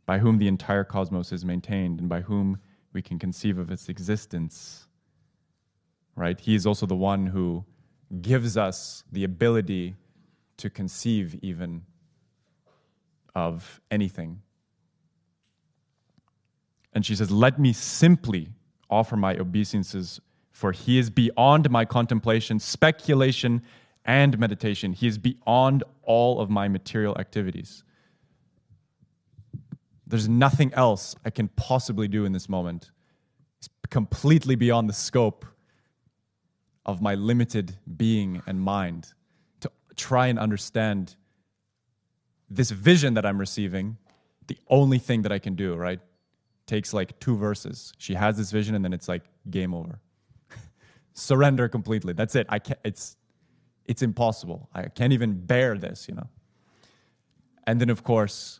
Speaker 3: by whom the entire cosmos is maintained, and by whom we can conceive of its existence. Right? He is also the one who gives us the ability to conceive even of anything. And she says, let me simply offer my obeisances, for he is beyond my contemplation, speculation, and meditation. He is beyond all of my material activities. There's nothing else I can possibly do in this moment. It's completely beyond the scope of my limited being and mind to try and understand this vision that I'm receiving. The only thing that I can do, right, takes like 2 verses. She has this vision and then it's like game over. Surrender completely. That's it. It's impossible. I can't even bear this, And then, of course,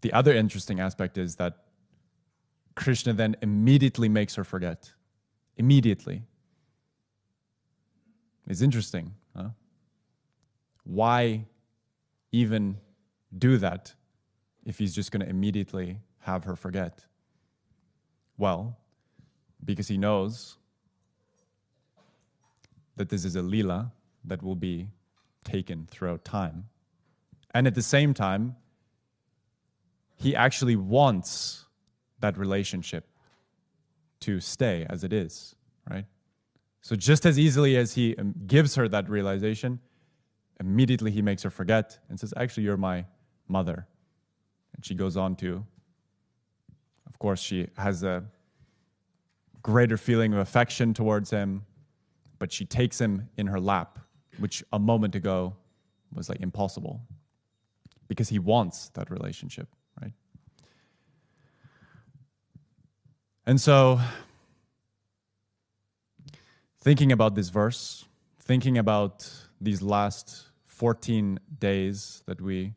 Speaker 3: the other interesting aspect is that Krishna then immediately makes her forget. Immediately. It's interesting. Huh? Why even do that if he's just going to immediately have her forget? Well, because he knows that this is a lila that will be taken throughout time. And at the same time, he actually wants that relationship to stay as it is, right? So just as easily as he gives her that realization, immediately he makes her forget and says, actually, you're my mother. And she goes on to, of course, she has a greater feeling of affection towards him, but she takes him in her lap, which a moment ago was like impossible because he wants that relationship, right? And so, thinking about this verse, thinking about these last 14 days that we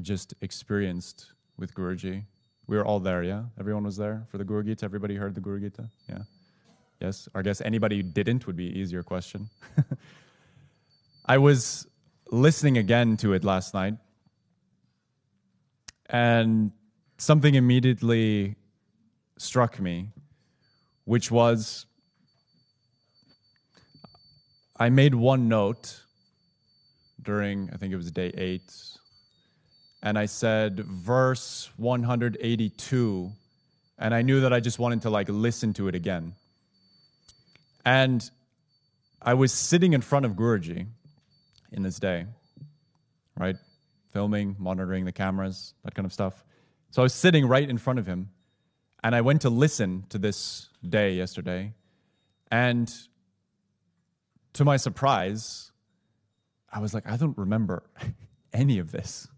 Speaker 3: just experienced with Guruji, we were all there, yeah? Everyone was there for the Guru Gita? Everybody heard the Guru Gita? Yeah? Yes? Or I guess anybody who didn't would be an easier question. I was listening again to it last night, and something immediately struck me, which was, I made one note during, I think it was day 8, and I said verse 182, and I knew that I just wanted to listen to it again. And I was sitting in front of Guruji in this day, right? filming, monitoring the cameras, that kind of stuff. So I was sitting right in front of him, and I went to listen to this day yesterday, and to my surprise, I was like, I don't remember any of this.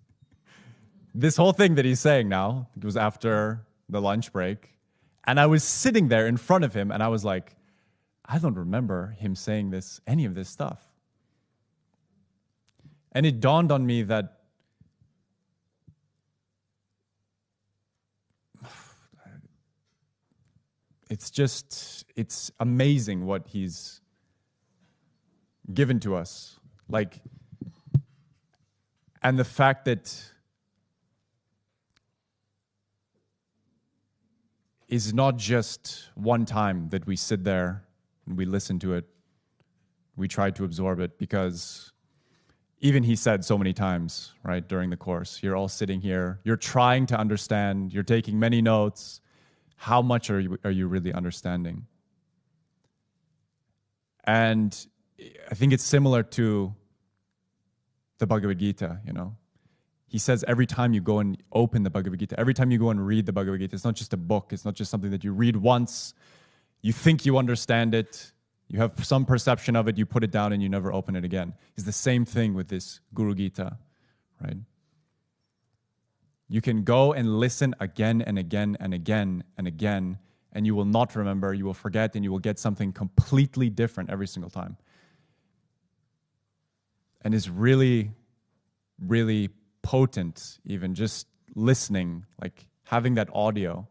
Speaker 3: This whole thing that he's saying now, it was after the lunch break, and I was sitting there in front of him, and I was like, I don't remember him saying this, any of this stuff. And it dawned on me that it's amazing what he's given to us. Like, and the fact that is not just one time that we sit there and we listen to it, we try to absorb it, because even he said so many times, right, during the course, you're all sitting here, you're trying to understand, you're taking many notes. How much are you really understanding? And I think it's similar to the Bhagavad Gita, you know. He says every time you go and open the Bhagavad Gita, every time you go and read the Bhagavad Gita, it's not just a book, it's not just something that you read once, you think you understand it, you have some perception of it, you put it down and you never open it again. It's the same thing with this Guru Gita, right? You can go and listen again and again and again and again, and you will not remember, you will forget, and you will get something completely different every single time. And it's really, really potent, even just listening, like having that audio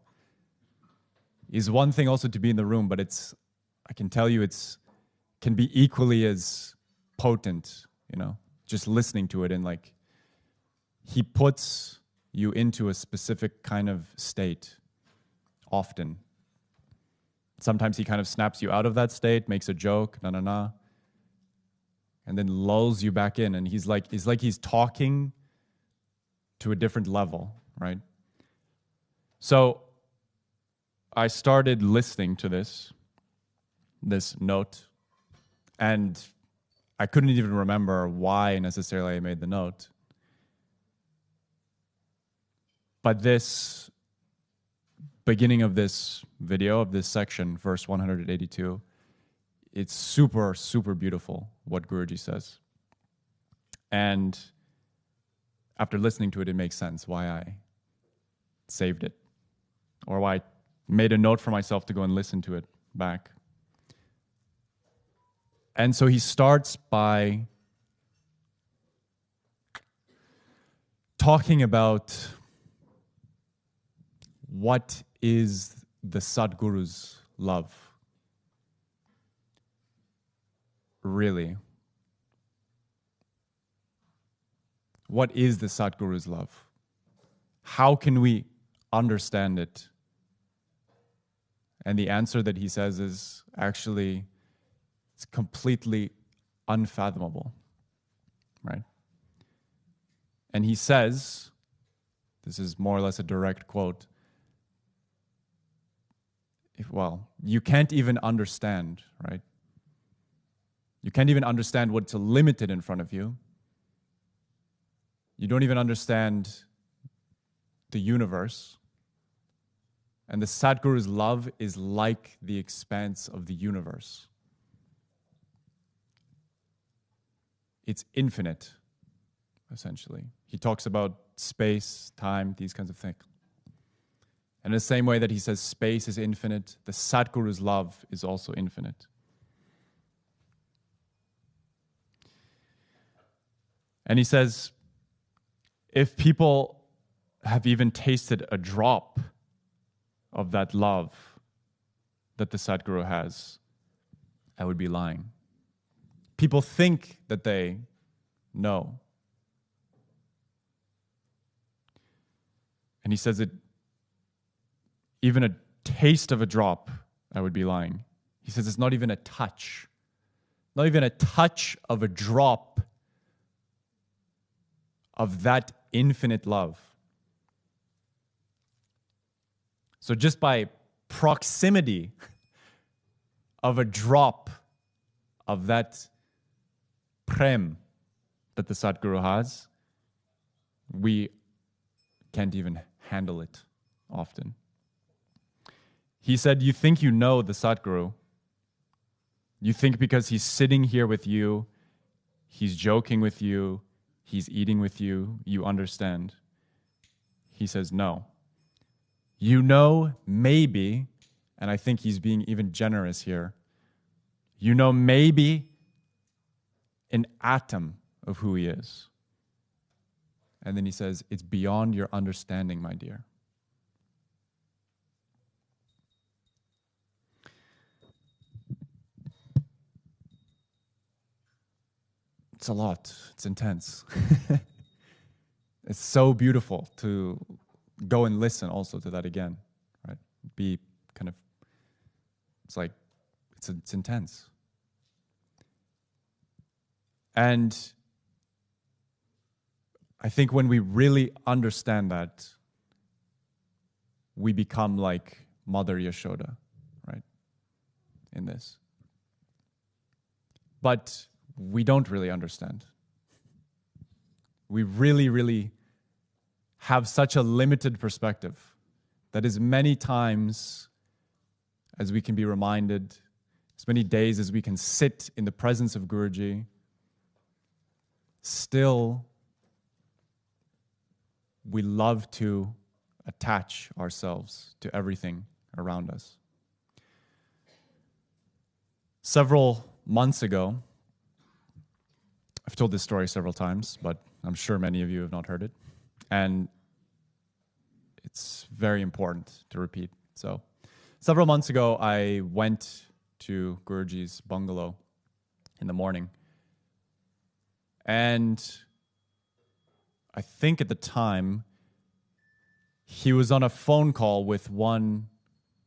Speaker 3: is one thing also to be in the room, but I can tell you can be equally as potent, you know, just listening to it. And like, he puts you into a specific kind of state often. Sometimes he kind of snaps you out of that state, makes a joke, and then lulls you back in. And he's like he's talking to a different level, right? So I started listening to this note, and I couldn't even remember why necessarily I made the note. But this beginning of this video, of this section, verse 182, it's super, super beautiful what Guruji says. And after listening to it, it makes sense why I saved it, or why I made a note for myself to go and listen to it back. And so he starts by talking about what is the Satguru's love, really. What is the Satguru's love? How can we understand it? And the answer that he says is actually, it's completely unfathomable, right? And he says, this is more or less a direct quote, you can't even understand, right? You can't even understand what's limited in front of you. You don't even understand the universe. And the Satguru's love is like the expanse of the universe. It's infinite, essentially. He talks about space, time, these kinds of things. And in the same way that he says space is infinite, the Satguru's love is also infinite. And he says, if people have even tasted a drop of that love that the Satguru has, I would be lying. People think that they know. And he says it, even a taste of a drop, I would be lying. He says it's not even a touch. Not even a touch of a drop of that infinite love. So just by proximity of a drop of that prem that the Satguru has, We can't even handle it often. He said, you think you know the Satguru. You think because he's sitting here with you, he's joking with you, he's eating with you, you understand. He says, no. You know maybe, and I think he's being even generous here, you know maybe an atom of who he is. And then he says, it's beyond your understanding, my dear. It's a lot. It's intense. It's so beautiful to go and listen also to that again, right? Be kind of, it's like, it's intense. And I think when we really understand that, we become like Mother Yashoda, right? In this. But we don't really understand. We really, really have such a limited perspective that as many times as we can be reminded, as many days as we can sit in the presence of Guruji, still we love to attach ourselves to everything around us. Several months ago, I've told this story several times, but I'm sure many of you have not heard it. And it's very important to repeat. So, several months ago, I went to Guruji's bungalow in the morning. And I think at the time, he was on a phone call with one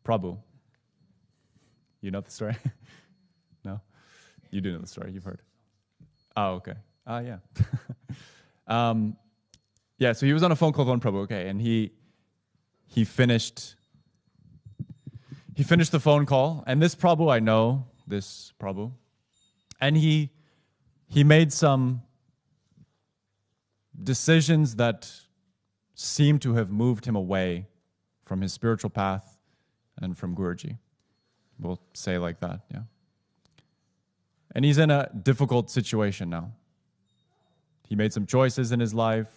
Speaker 3: Prabhu. You know the story? No? You do know the story, you've heard. Oh, okay. Yeah. Yeah, so he was on a phone call with one Prabhu, okay, and he finished the phone call, and this Prabhu, I know this Prabhu, and he made some decisions that seemed to have moved him away from his spiritual path and from Guruji. We'll say like that, yeah. And he's in a difficult situation now. He made some choices in his life,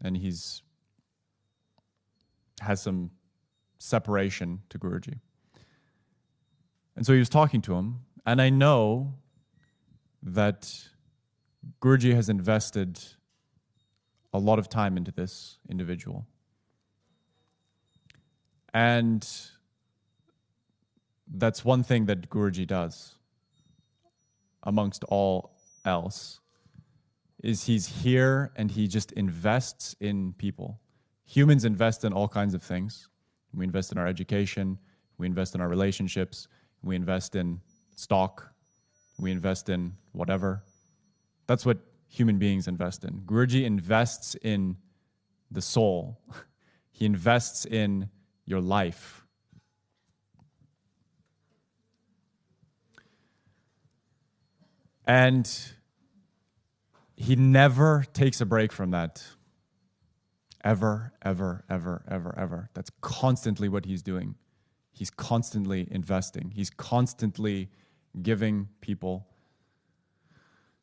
Speaker 3: and has some separation to Guruji. And so he was talking to him, and I know that Guruji has invested a lot of time into this individual. And that's one thing that Guruji does, amongst all else, is he's here and he just invests in people. Humans invest in all kinds of things. We invest in our education, we invest in our relationships, we invest in stock, we invest in whatever. That's what human beings invest in. Guruji invests in the soul. He invests in your life. And he never takes a break from that. Ever, ever, ever, ever, ever. That's constantly what he's doing. He's constantly investing. He's constantly giving people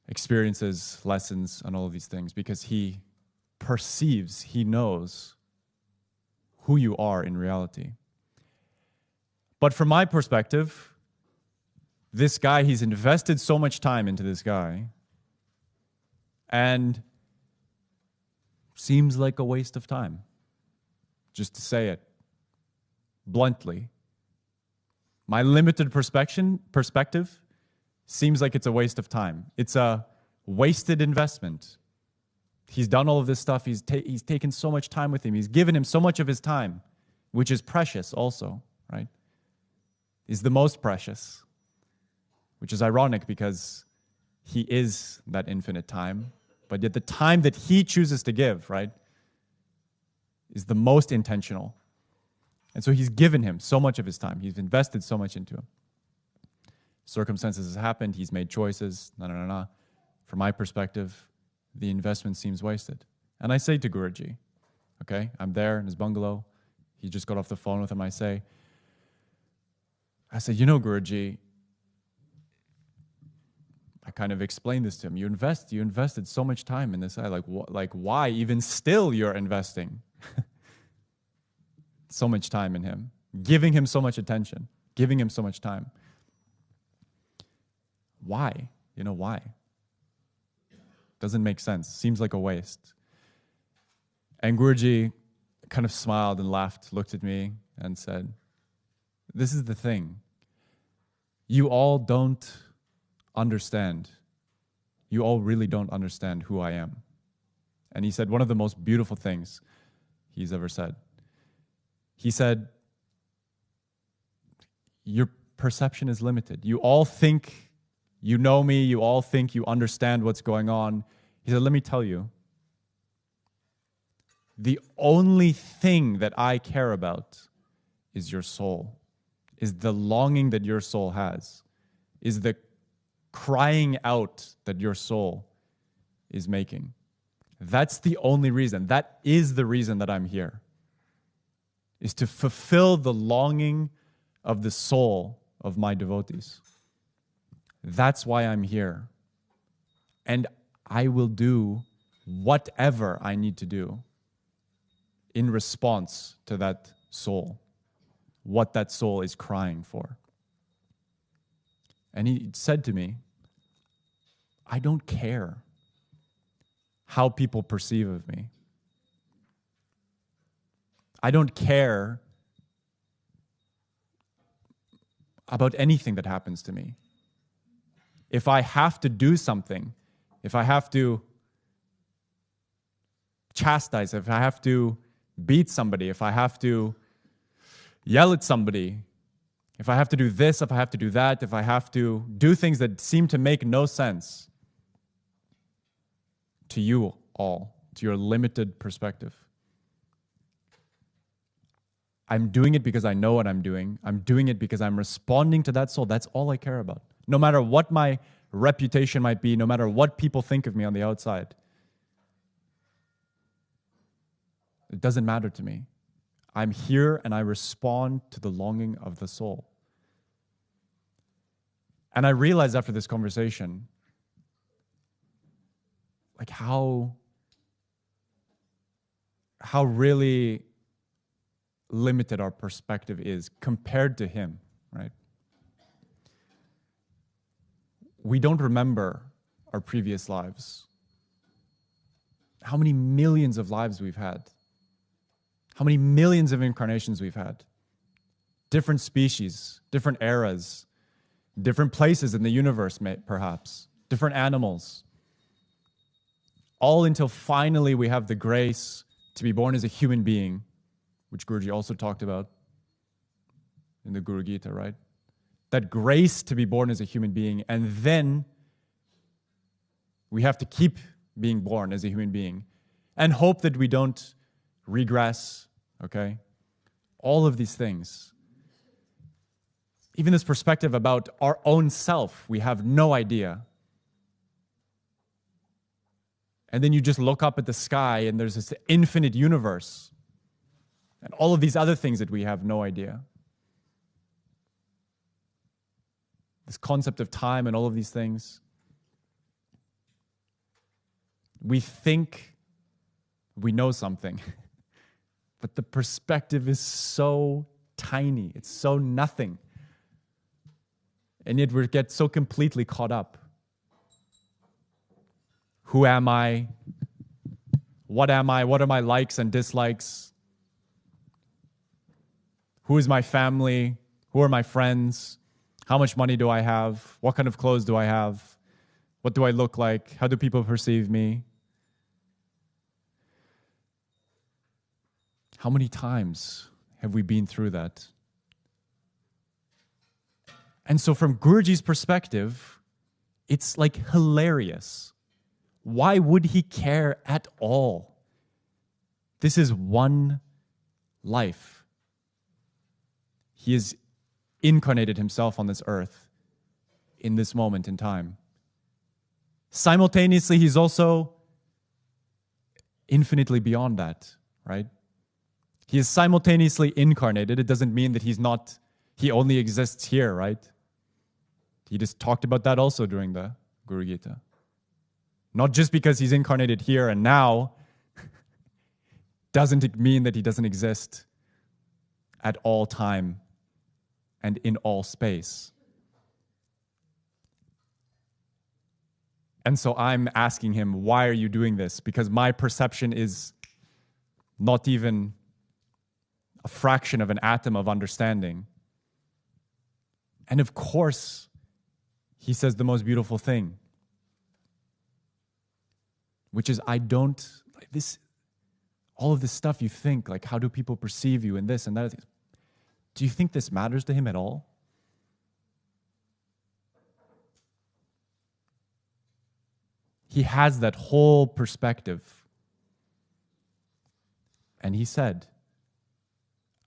Speaker 3: experiences, lessons, and all of these things because he perceives, he knows who you are in reality. But from my perspective, this guy, he's invested so much time into this guy and seems like a waste of time, just to say it bluntly. My limited perspective seems like it's a waste of time. It's a wasted investment. He's done all of this stuff. He's taken so much time with him. He's given him so much of his time, which is precious also, right? Is the most precious, which is ironic because he is that infinite time. But yet the time that he chooses to give, right, is the most intentional. And so he's given him so much of his time. He's invested so much into him. Circumstances have happened. He's made choices. From my perspective, the investment seems wasted. And I say to Guruji, okay, I'm there in his bungalow. He just got off the phone with him. I said, you know, Guruji, I kind of explained this to him. You invested so much time in this. Like why even still you're investing so much time in him, giving him so much attention, giving him so much time? Why? You know, why? Doesn't make sense. Seems like a waste. And Guruji kind of smiled and laughed, looked at me and said, this is the thing. You all don't understand. You all really don't understand who I am. And he said one of the most beautiful things he's ever said. He said, your perception is limited. You all think you know me. You all think you understand what's going on. He said, let me tell you, the only thing that I care about is your soul, is the longing that your soul has, is the crying out that your soul is making. That's the only reason. That is the reason that I'm here, is to fulfill the longing of the soul of my devotees. That's why I'm here. And I will do whatever I need to do in response to that soul, what that soul is crying for. And he said to me, I don't care how people perceive of me. I don't care about anything that happens to me. If I have to do something, if I have to chastise, if I have to beat somebody, if I have to yell at somebody, if I have to do this, if I have to do that, if I have to do things that seem to make no sense to you all, to your limited perspective, I'm doing it because I know what I'm doing. I'm doing it because I'm responding to that soul. That's all I care about. No matter what my reputation might be, no matter what people think of me on the outside, it doesn't matter to me. I'm here and I respond to the longing of the soul. And I realized after this conversation, like how really limited our perspective is compared to him, right? We don't remember our previous lives. How many millions of lives we've had. How many millions of incarnations we've had. Different species, different eras, different places in the universe, perhaps. Different animals. All until finally we have the grace to be born as a human being, which Guruji also talked about in the Guru Gita, right? That grace to be born as a human being, and then we have to keep being born as a human being and hope that we don't regress, okay? All of these things. Even this perspective about our own self, we have no idea. And then you just look up at the sky and there's this infinite universe and all of these other things that we have no idea. This concept of time and all of these things. We think we know something, but the perspective is so tiny. It's so nothing. And yet we get so completely caught up. Who am I? What am I? What are my likes and dislikes? Who is my family? Who are my friends? How much money do I have? What kind of clothes do I have? What do I look like? How do people perceive me? How many times have we been through that? And so from Guruji's perspective, it's like hilarious. Why would he care at all? This is one life. He has incarnated himself on this earth in this moment in time. Simultaneously, he's also infinitely beyond that, right? He is simultaneously incarnated. It doesn't mean that he only exists here, right? He just talked about that also during the Guru Gita. Not just because he's incarnated here and now, doesn't it mean that he doesn't exist at all time and in all space. And so I'm asking him, why are you doing this? Because my perception is not even a fraction of an atom of understanding. And of course, he says the most beautiful thing, which is, I don't, like this, all of this stuff you think, like how do people perceive you and this and that. Do you think this matters to him at all? He has that whole perspective. And he said,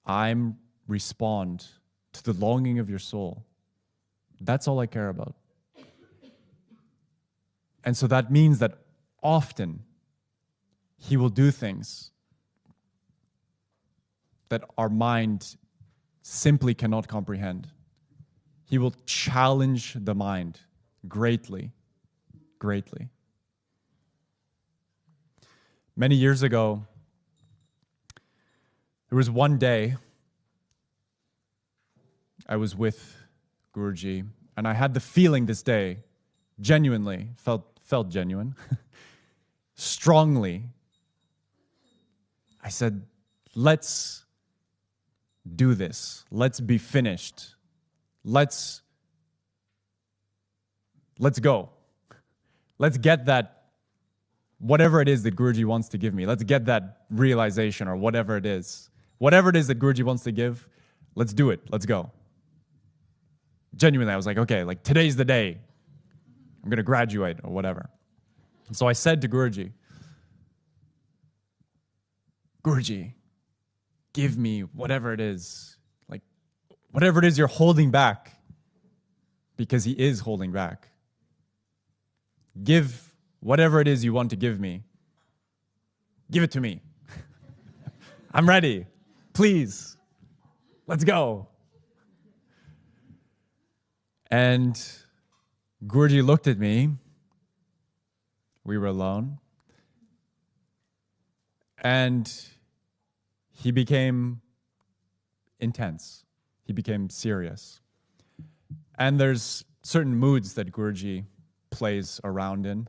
Speaker 3: I'm respond to the longing of your soul. That's all I care about. And so that means that often he will do things that our mind simply cannot comprehend. He will challenge the mind greatly, greatly. Many years ago, there was one day I was with Guruji, and I had the feeling this day, genuinely, felt genuine, strongly. I said, let's do this. Let's be finished. Let's go. Let's get that, whatever it is that Guruji wants to give me. Let's get that realization or whatever it is. Whatever it is that Guruji wants to give, let's do it. Let's go. Genuinely, I was like, okay, like today's the day. I'm going to graduate or whatever. And so I said to Guruji, Guruji, give me whatever it is, like whatever it is you're holding back, because he is holding back. Give whatever it is you want to give me. Give it to me. I'm ready. Please. Let's go. And Guruji looked at me. We were alone. And he became intense. He became serious. And there's certain moods that Guruji plays around in.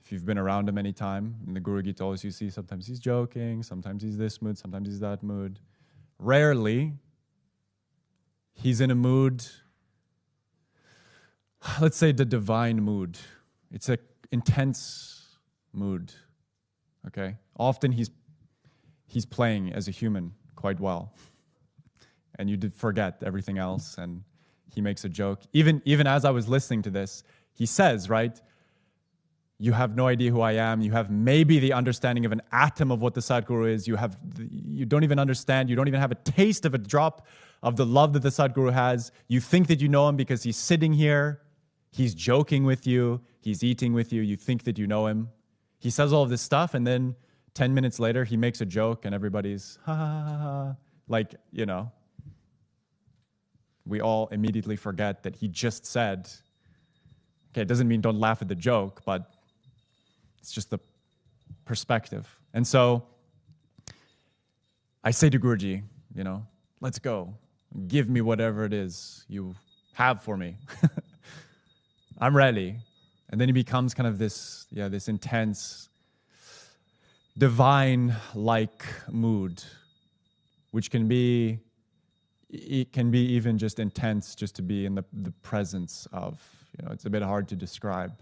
Speaker 3: If you've been around him any time, in the Guru Gita always you see sometimes he's joking, sometimes he's this mood, sometimes he's that mood. Rarely, he's in a mood, let's say the divine mood. It's an intense mood, okay? Often he's playing as a human quite well. And you did forget everything else, and he makes a joke. Even as I was listening to this, he says, right, you have no idea who I am. You have maybe the understanding of an atom of what the Satguru is. You don't even understand. You don't even have a taste of a drop of the love that the Satguru has. You think that you know him because he's sitting here. He's joking with you. He's eating with you. You think that you know him. He says all of this stuff, and then 10 minutes later, he makes a joke, and everybody's, ha, ha, ha, ha. Like, you know, we all immediately forget that he just said, okay, it doesn't mean don't laugh at the joke, but it's just the perspective. And so I say to Guruji, you know, let's go. Give me whatever it is you have for me. I'm ready. And then he becomes kind of this intense, divine-like mood, which can be even just intense just to be in the presence of, you know, it's a bit hard to describe,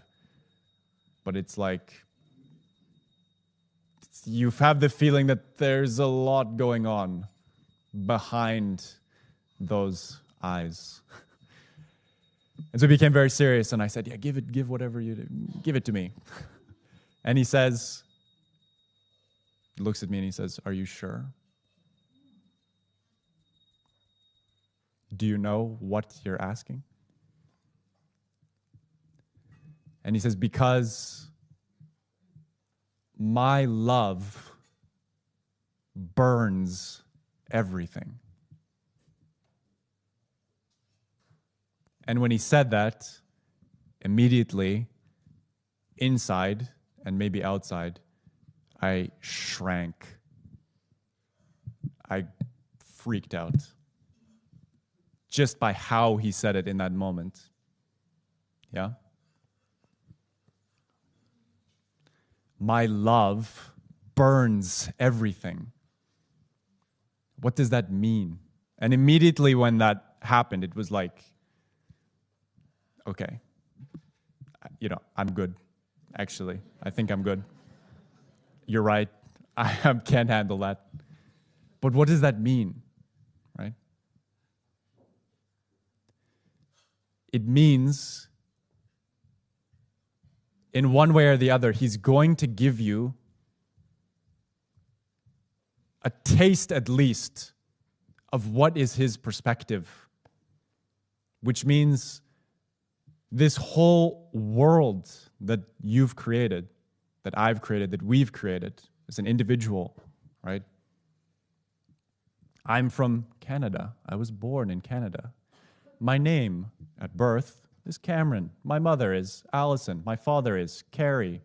Speaker 3: but it's like, you have the feeling that there's a lot going on behind those eyes. And so it became very serious, and I said, yeah, give whatever you do. Give it to me. And he says, looks at me and he says, are you sure? Do you know what you're asking? And he says, because my love burns everything. And when he said that, immediately, inside and maybe outside, I shrank. I freaked out. Just by how he said it in that moment. Yeah? My love burns everything. What does that mean? And immediately when that happened, it was like, okay, I'm good, actually. I think I'm good. You're right. I can't handle that. But what does that mean, right? It means, in one way or the other, he's going to give you a taste, at least, of what is his perspective, which means this whole world that you've created, that I've created, that we've created as an individual, right? I'm from Canada. I was born in Canada. My name at birth is Cameron. My mother is Allison. My father is Carrie.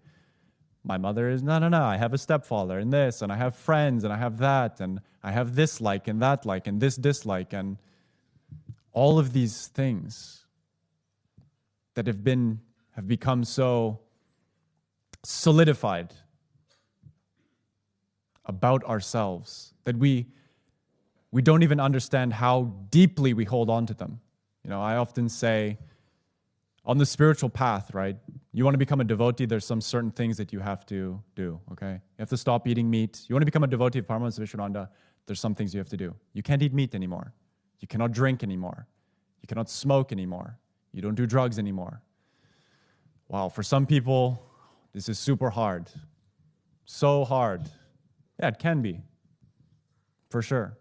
Speaker 3: My mother is, no, I have a stepfather and this, and I have friends, and I have that, and I have this like, and that like, and this dislike, and all of these things that have become so solidified about ourselves that we don't even understand how deeply we hold on to them. I often say, on the spiritual path, right? You want to become a devotee, there's some certain things that you have to do, okay? You have to stop eating meat. You want to become a devotee of Paramahamsa Vishwananda, there's some things you have to do. You can't eat meat anymore. You cannot drink anymore. You cannot smoke anymore. You don't do drugs anymore. Wow, for some people, this is super hard. So hard. Yeah, it can be, for sure.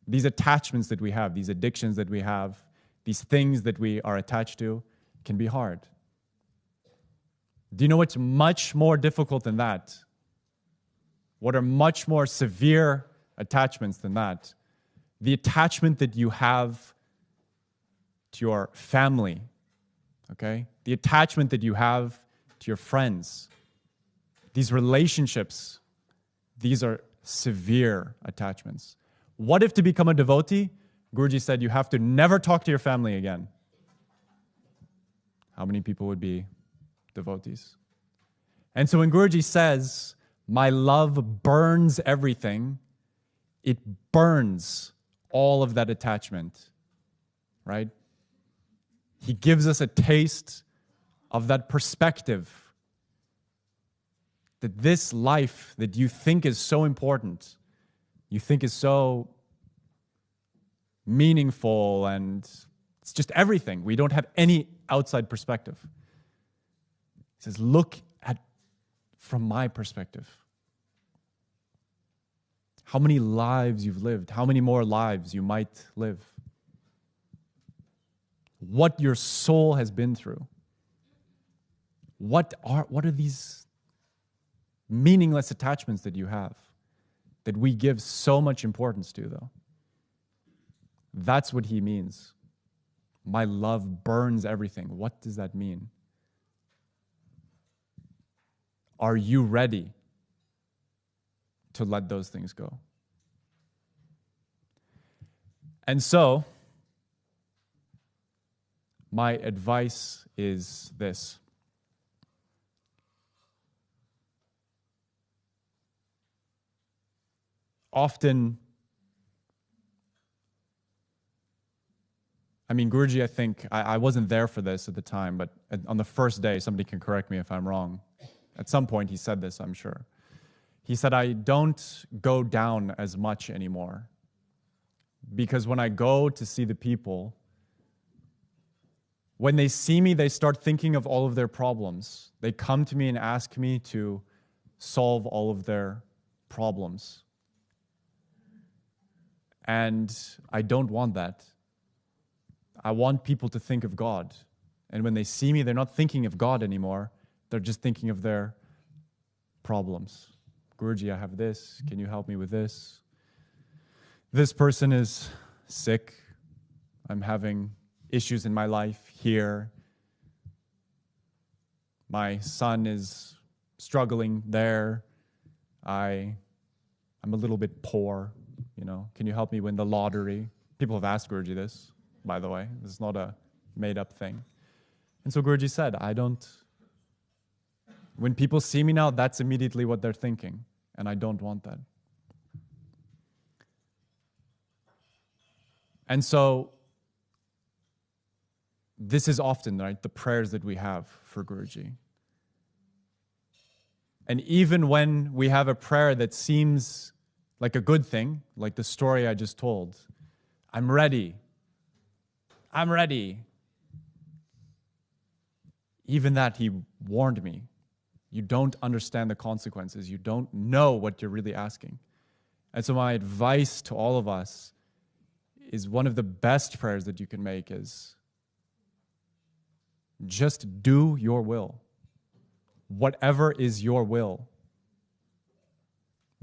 Speaker 3: These attachments that we have, these addictions that we have, these things that we are attached to, can be hard. Do you know what's much more difficult than that? What are much more severe attachments than that? The attachment that you have to your family, okay? The attachment that you have to your friends. These relationships, these are severe attachments. What if to become a devotee, Guruji said you have to never talk to your family again? How many people would be devotees? And so when Guruji says, my love burns everything, it burns all of that attachment, right? He gives us a taste of that perspective that this life that you think is so important, you think is so meaningful, and it's just everything. We don't have any outside perspective. He says, look at from my perspective. How many lives you've lived, how many more lives you might live. What your soul has been through. What are these meaningless attachments that you have that we give so much importance to, though? That's what he means. My love burns everything. What does that mean? Are you ready to let those things go? And so, my advice is this. Often, Guruji, I think, I wasn't there for this at the time, but on the first day, somebody can correct me if I'm wrong. At some point, he said this, I'm sure. He said, I don't go down as much anymore. Because when I go to see the people, when they see me, they start thinking of all of their problems. They come to me and ask me to solve all of their problems. And I don't want that. I want people to think of God. And when they see me, they're not thinking of God anymore. They're just thinking of their problems. Guruji, I have this. Can you help me with this? This person is sick. I'm having issues in my life here. My son is struggling there. I'm a little bit poor. Can you help me win the lottery? People have asked Guruji this, by the way. This is not a made-up thing. And so Guruji said, when people see me now, that's immediately what they're thinking, and I don't want that. And so this is often, right, the prayers that we have for Guruji. And even when we have a prayer that seems like a good thing, like the story I just told, I'm ready. Even that, he warned me. You don't understand the consequences. You don't know what you're really asking. And so my advice to all of us is one of the best prayers that you can make is just do your will. Whatever is your will,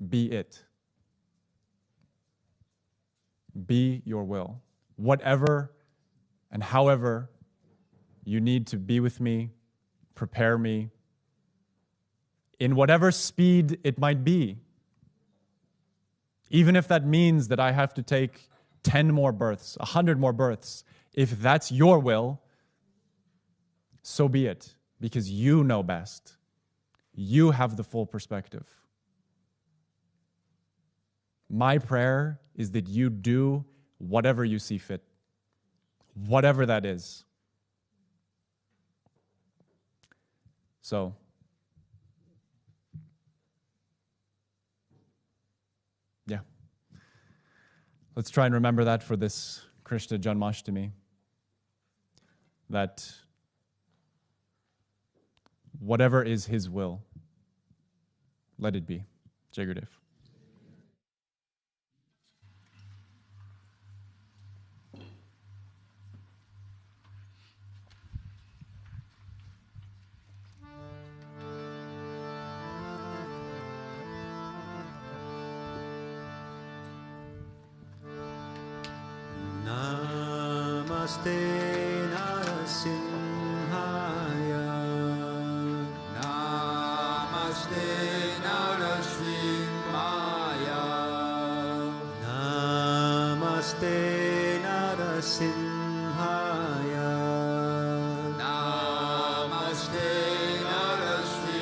Speaker 3: be it. Be your will. Whatever and however you need to be with me, prepare me, in whatever speed it might be. Even if that means that I have to take 10 more births, 100 more births, if that's your will, so be it, because you know best. You have the full perspective. My prayer is that you do whatever you see fit, whatever that is. So, yeah. Let's try and remember that for this Krishna Janmashtami. That whatever is his will, let it be. Jai Gurudev.
Speaker 2: Namaste Narasimhaya.
Speaker 1: Namaste Narasimhaya.
Speaker 2: Namaste Narasimhaya.
Speaker 1: Namaste Narasimhaya.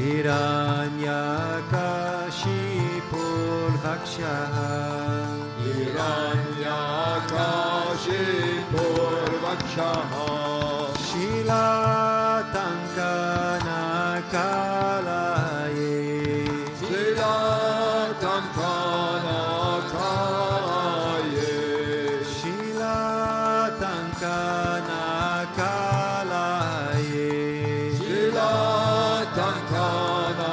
Speaker 2: Hiranyakashipurvakshaha Shilatankana kalaye
Speaker 1: Shilatankana kalaye.
Speaker 2: Shilatankana kalaye
Speaker 1: Shilatankana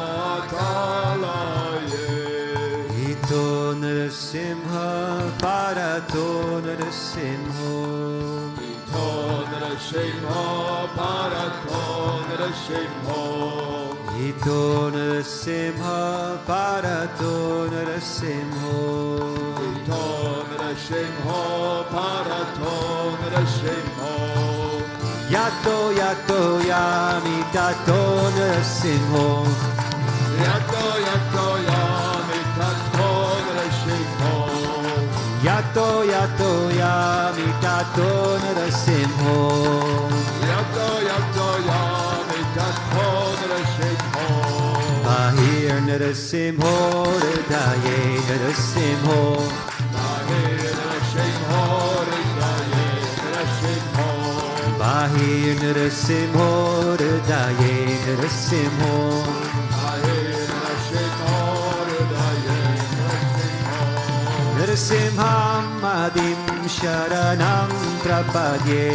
Speaker 1: kalaye.
Speaker 2: Ito Narasimha Parato Narasimho
Speaker 1: Ito Narasimha Parato Narasimho.
Speaker 2: Ito Narasimha Parato Narasimho
Speaker 1: Ito Narasimha Parato Narasimho.
Speaker 2: Yato Yato Yami Tato Narasimho
Speaker 1: Yato Yato Yami Tato Narasimho.
Speaker 2: Yato Yato Yami Tato Narasimho
Speaker 1: Yato Yato Yami Tato Narasimho.
Speaker 2: Ahir Narasimho Hridaye Narasimho
Speaker 1: Mahir Narasimho Hridaye
Speaker 2: Hir Narasimho Hridaye Narasimho Narasimham Adim Sharanam Prapadye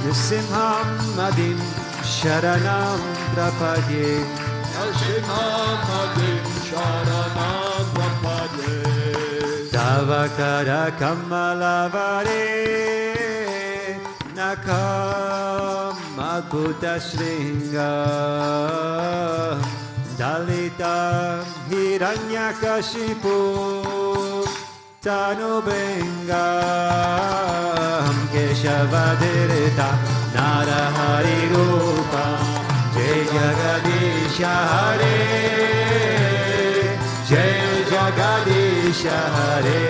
Speaker 2: Narasimham Adim Sharanam Prapadye Davakara Kamalavare Nakam Adbhuta Shringa Dalita Hiranyakashipu Tanubenga Keshavadhirita Narahari Rupa Jai Jagadisha Hare Jai Jagadisha Hare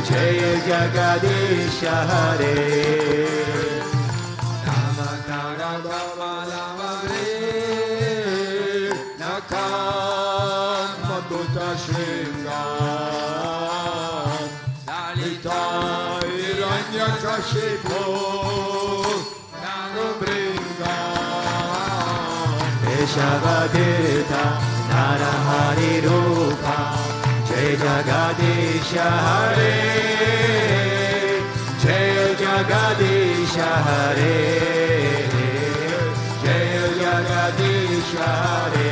Speaker 2: Jai Jagadisha Hare Namakara Davalavare Nakam Adbhuta Shringa Dalita Hiranyakashipu Tanubringa Keshavadhirita Narahari Rupa Jai Jagadisha Hare Jai Jagadisha Hare Jai Jagadisha Hare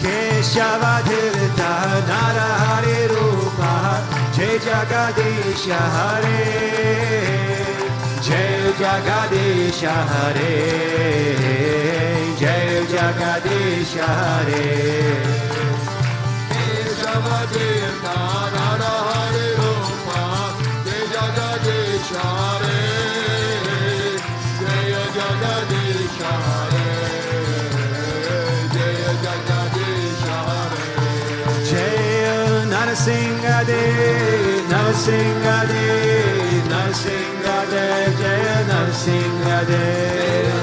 Speaker 2: Keshavadhirita Narahari Rupa Jai Jagadisha Hare Jai Jagadisha Hare Jai Jagadisha Hare Keshavadhirita Narahari Rupa Jai Jagadisha Hare Jai Jagadisha Hare Jai Jagadisha Hare Jai Narasimhadev Narasimhadev Narasimhadev Jai Narasimhadev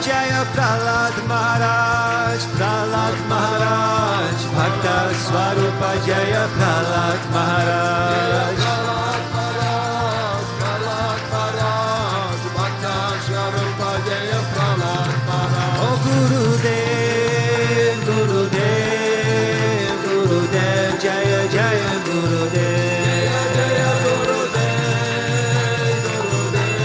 Speaker 2: Jaya Prahlad Maharaj, Prahlad Maharaj, Bhakta Swarupa Jaya Prahlad Maharaj. Prahlad Maharaj, Prahlad Maharaj, Bhakta Swarupa Jaya Prahlad Maharaj. Oh Gurudev, Gurudev, Gurudev, Jaya Jaya Gurudev. Jaya Gurudev, Gurudev,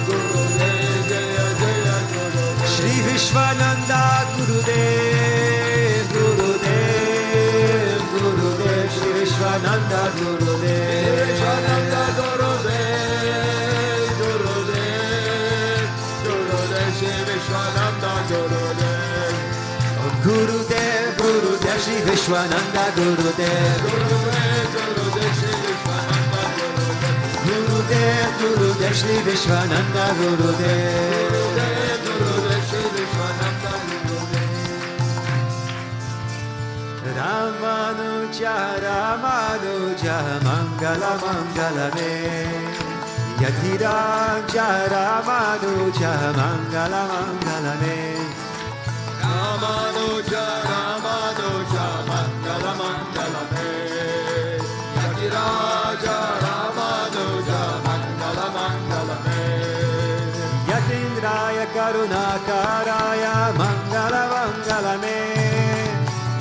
Speaker 2: Gurudev, Jaya Jaya Gurudev. Sri Vishwananda Gurudev, Gurudev, Gurudev, Sri Vishwananda Gurudev. Vishwananda Gurudev, Gurudev, Gurudev, Sri Vishwananda Gurudev. Oh Gurudev, Gurudev, Sri Vishwananda Gurudev. Gurudev, Gurudev, Sri Vishwananda Gurudev. Gurudev, Gurudev, Sri Vishwananda Gurudev. Gurudev, Gurudev, Sri Vishwananda Gurudev. Ramanuja, Ramanuja, Mangala Mangala Me. Yatiraja, Ramanuja, Mangala Mangala Me. Ramanuja, Ramanuja, Mangala Mangala Me. Yatiraja, Ramanuja, Mangala Mangala Me. Yatindraya Karunakaraya, Mangala Mangala Me.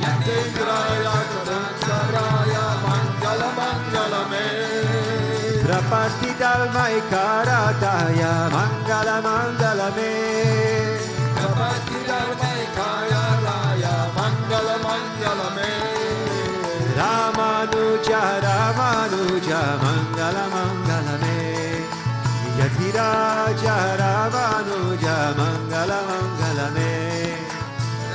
Speaker 2: Yatindraya Karunakaraya, Mangala Mangala Me. Prapatti Dalmai Karataya, Mangala Mangala Me. Prapatti Dalmai Karataya, Mangala Mangala Me. Ramanuja, Ramanuja, Mangala Mangala Me. Yatiraja, Ramanuja, Mangala Mangala Me.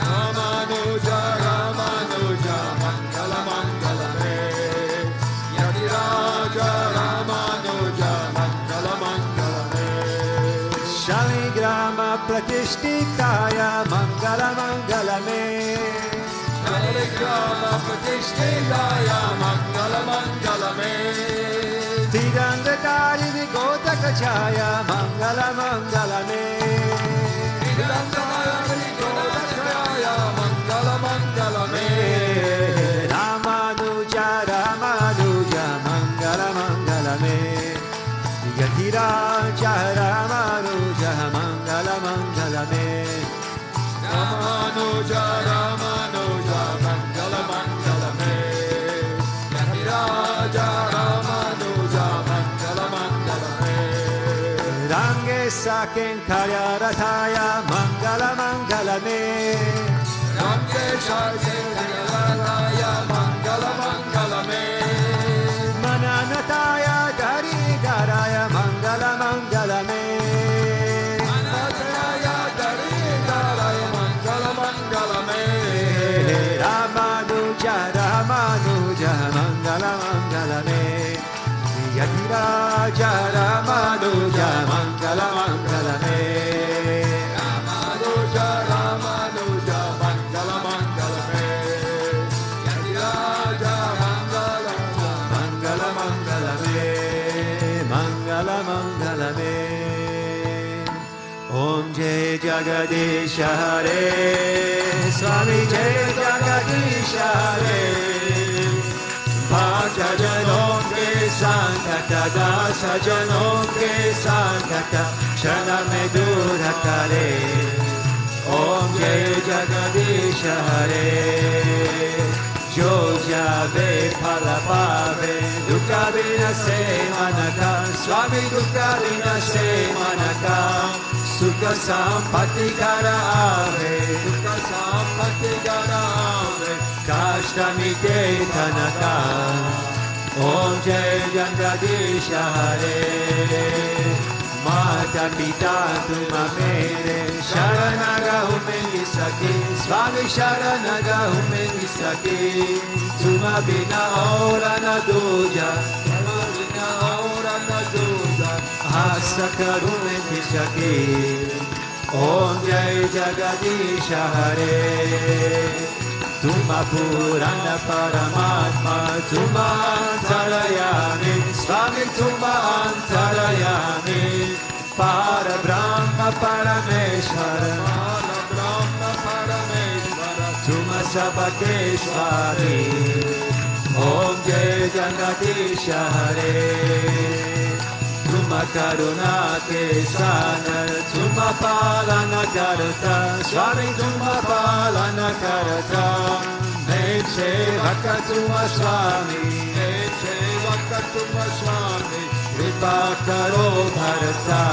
Speaker 2: Ramanuja, Ramanuja, Mangala Mangala Me. Yatiraja, Ramanuja, Mangala Mangala Me. Shaligrama Pratishtitaya, Mangala Mangala Me. Shaligrama Pratishtitaya, Mangala Mangala Me. Tirangatari Vigota Kachaya, Mangala Mangala Me. Ramanuja Ramanuja Mangala Mangala me Yatiraja Ramanuja Mangala Mangala me Ramanuja Ramanuja Mangala Mangala me Yatiraja Ramanuja Mangala Mangala me Range Saken Karyarataya Mangala Mangala me Range Saken Karyarataya Mangala Mangala me Mananataya Dari Daraya Mangala Mangala me Mananataya Dari Daraya Mangala Mangala me Ramanuja Ramanuja Mangala Mangala me Yatiraja Ramanuja Mangala Mangala me Ramanuja Ramanuja Mangala Mangala me Yatiraja Mangala Mangala Mangala me Mangala Mangala me Om Jai Jagadisha Hare Swami Jai Jagadisha Hare Bhakta Janon ke Sankata Dasa Janon ke Sankata Shana me dura kare Om Jai Jagadisha Hare Jo jave phala pave Dukha vina se manaka Swami dukha vina se manaka Sukha sampati kara ave Dukha sampati kara ave Kashta mite tanaka Om Jai Jagadisha Hare Mata pita tuma mere Sharanaga humengi saki Swami Sharanaga humengi saki Tuma bina aura na duja Tuma bina aura na duja Hasta karumengi saki Om Jai Jagadisha Hare Tuma Purana Paramatma Tuma Antarayami Swami Tuma Antarayami Para Brahma Parameshvara Para Brahma Parameshvara Tuma Sabakeshvari Om Jai Jagadisha Hare Tuma Karuna Kesana Tuma Palana Karata Swami Tuma Palana Karata Neche Vakatuma Swami Neche Vakatuma Swami Kripa Karo Bharata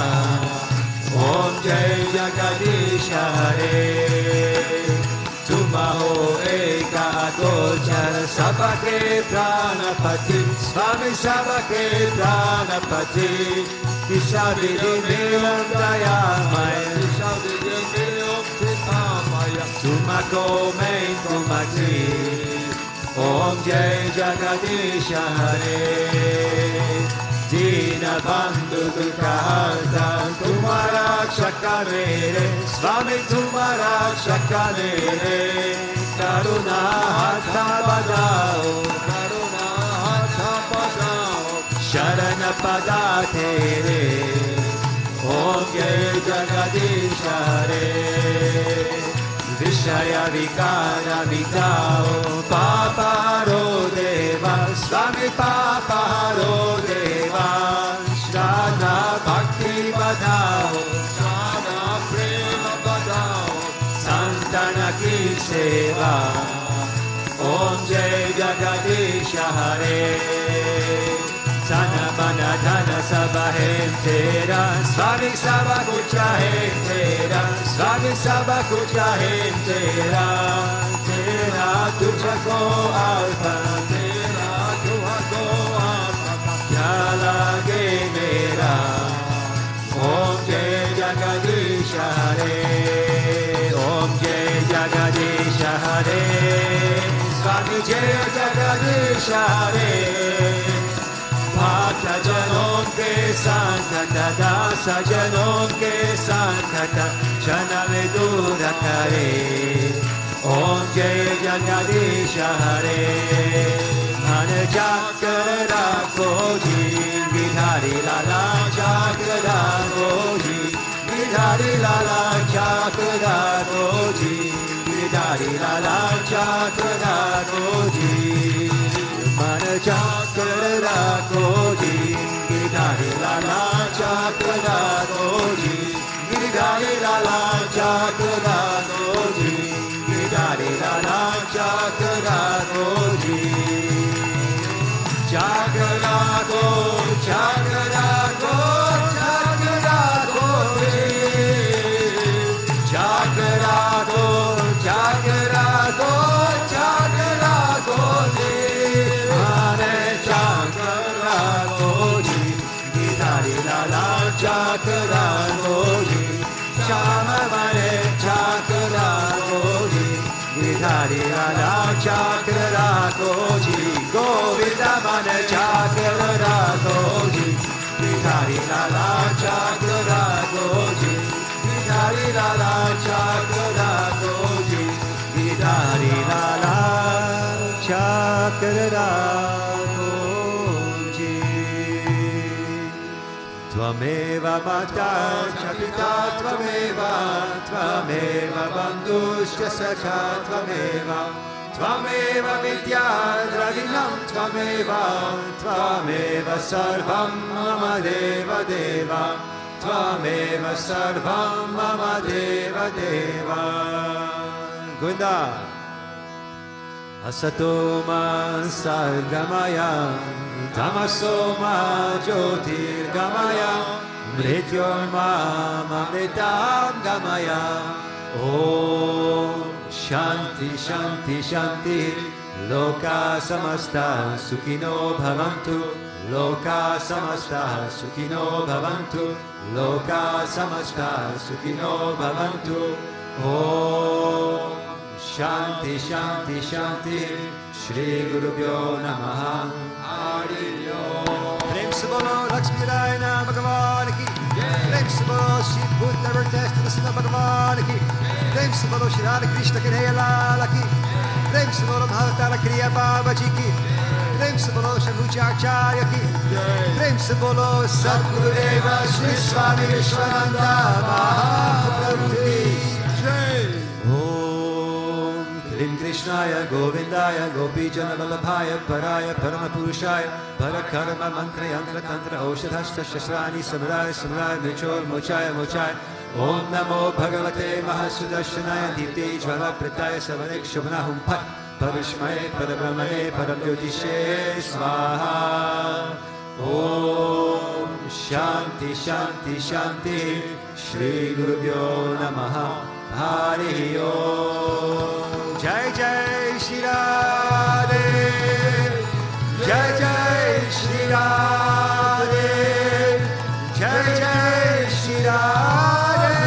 Speaker 2: Om Jai Jagadisha Hare Tuma ho eka agochar Sabake Pranapati Swami Sabake Pranapati Kishavidi Milam Dayamaya Kishavidi Milam Kritamaya Tuma Komen Kumati Om Jai Jagadisha Hare Dina Bandhu Dukharta Tumara Shakamere Swami Tumara Shakamere Karuna Hatha Badao Karuna Hatha Badao Sharana Padatere Om Jai Jagadisha Hare Vishaya Vikara Vitao Paparo Deva Swami Paparo Deva Shraddha Bhakti Badao Shraddha Prema Badao Santana Ki Seva Om Jai Jagadisha Hare Sana Mana Dhana Sabha Hem Tera Swami Sabha Kucha Hem Tera Swami Sabha Kucha Hem Tera Tera Tujha Ko Alpa Tera Tujha Ko Alpa Kya Lage Mera Om Jai Jagadisha Hare Om Jai Jagadisha Hare Swami Jai Jagadisha Hare Bhakta Janon ke Sankata Dasa Janon ke Sankata Shana me dura kare Om Jai Jagadisha Hare Man Chakra Koji Gidhari Lala Chakra Koji Gidhari Lala Chakra Koji, Giridhari Lala Chakra Koji, Mana Chakra Koji, Giridhari Lala Chakra Koji, Giridhari Lala Chakra Koji, Giridhari Lala Chakra Koji, Chakra Go, Chakra Go, Chakra Koji, Chakra Go, Chakra Go, Chakra Koji, Mane Chakra Koji, Giridhari Lala Chakra Koji, Shama Mane Chakra Koji, Giridhari Lala Chakra Koji, Govinda Mane Chakra Koji, Giridhari Lala Chakra Koji, Giridhari Lala Chakra Koji, Giridhari Lala Chakra Koji. Tvameva Mata Chapita Tvameva, Tvameva Bandhushya Sakha Tvameva, Tvameva Vidya Dravinam Tvameva, Tvameva Sarvam Mama Deva Deva, Tvameva Sarvam Mama Deva Deva. Govinda. Asatoma Sargamaya, Tamasoma Jyotirgamaya, Mrityorma Amritam Gamaya. Om Shanti Shanti Shanti, Loka Samasta Sukhino Bhavantu, Loka Samasta Sukhino Bhavantu, Loka Samasta Sukhino Bhavantu. Om Shanti Shanti Shanti, Shri Gurubhyo Namaha. Hari Om. Prem se bolo Lakshmi Narayana Bhagavan ki, Prem se bolo Sri Bhutabhrteshwarnath Bhagavan ki, Prem se bolo Shri Radha Krishna Kanhaiya Lal ki, Prem se bolo Bhavatala Kriya Baba ji ki, Prem se bolo Shangucharya ki, Prem se bolo Satguru Deva Sri Swami Vishwananda Mahaprabhu ki. Lim Krishnaya Govindaya Gopijana Vallabhaya Paraya Paramapurushaya Parakarma Mantra Yantra Tantra Oshadhashta Shasrani Samurai Samurai Michol Mochaya Mochaya Om Namo Bhagavate Mahasudarshanaya Dipti Jvala Pritaya Savanik Shubhanahum Pat Parishmaye Parabrahmane Parabhyotishe Svaha. Om Shanti Shanti Shanti, Shri Gurubhyo Namaha. Hari Om. Jai Jai Shri Radhe, Jai Jai Shri Radhe, Jai Jai Shri Radhe.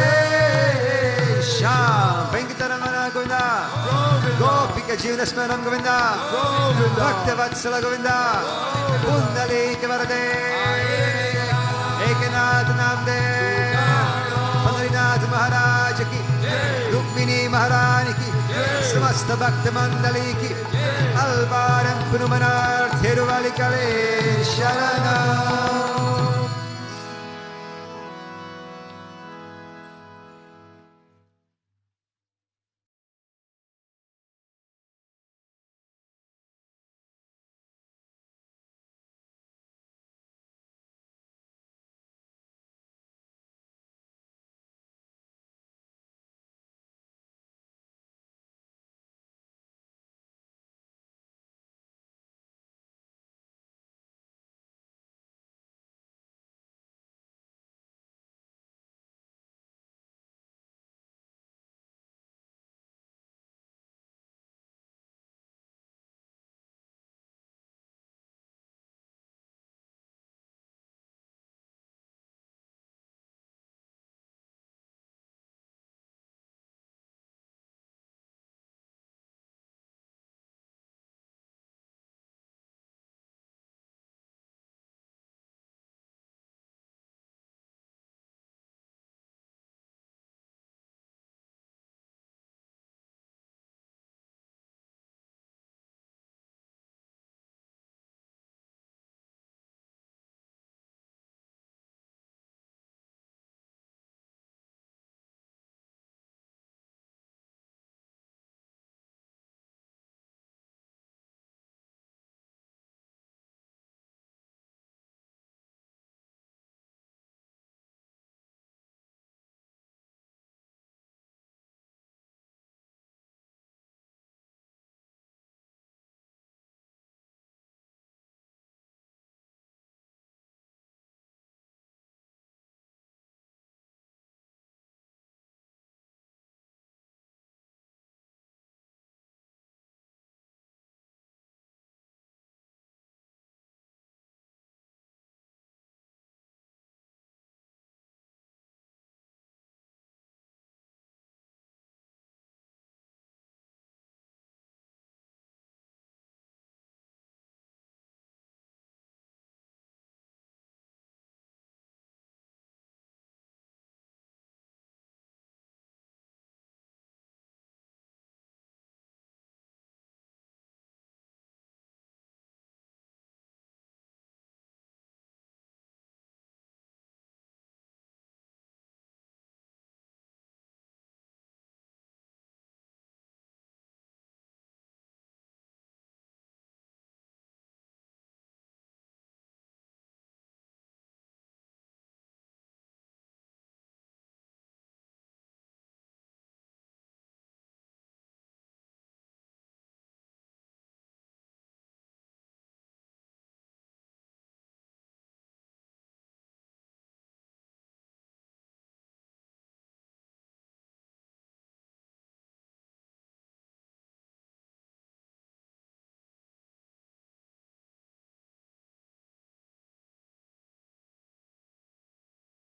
Speaker 2: Shyam Venkatamana Govinda, Gopika Jivana Smaranam Govinda, Bhakta Vatsala Govinda, Pundalika Varade, Ekanath Namde, Pandrinath Maharaj ki, Rukmini Maharani ki, Samasta Bhakta Mandali ki, Alvaram Punumanar Thiruvalikale Sharana.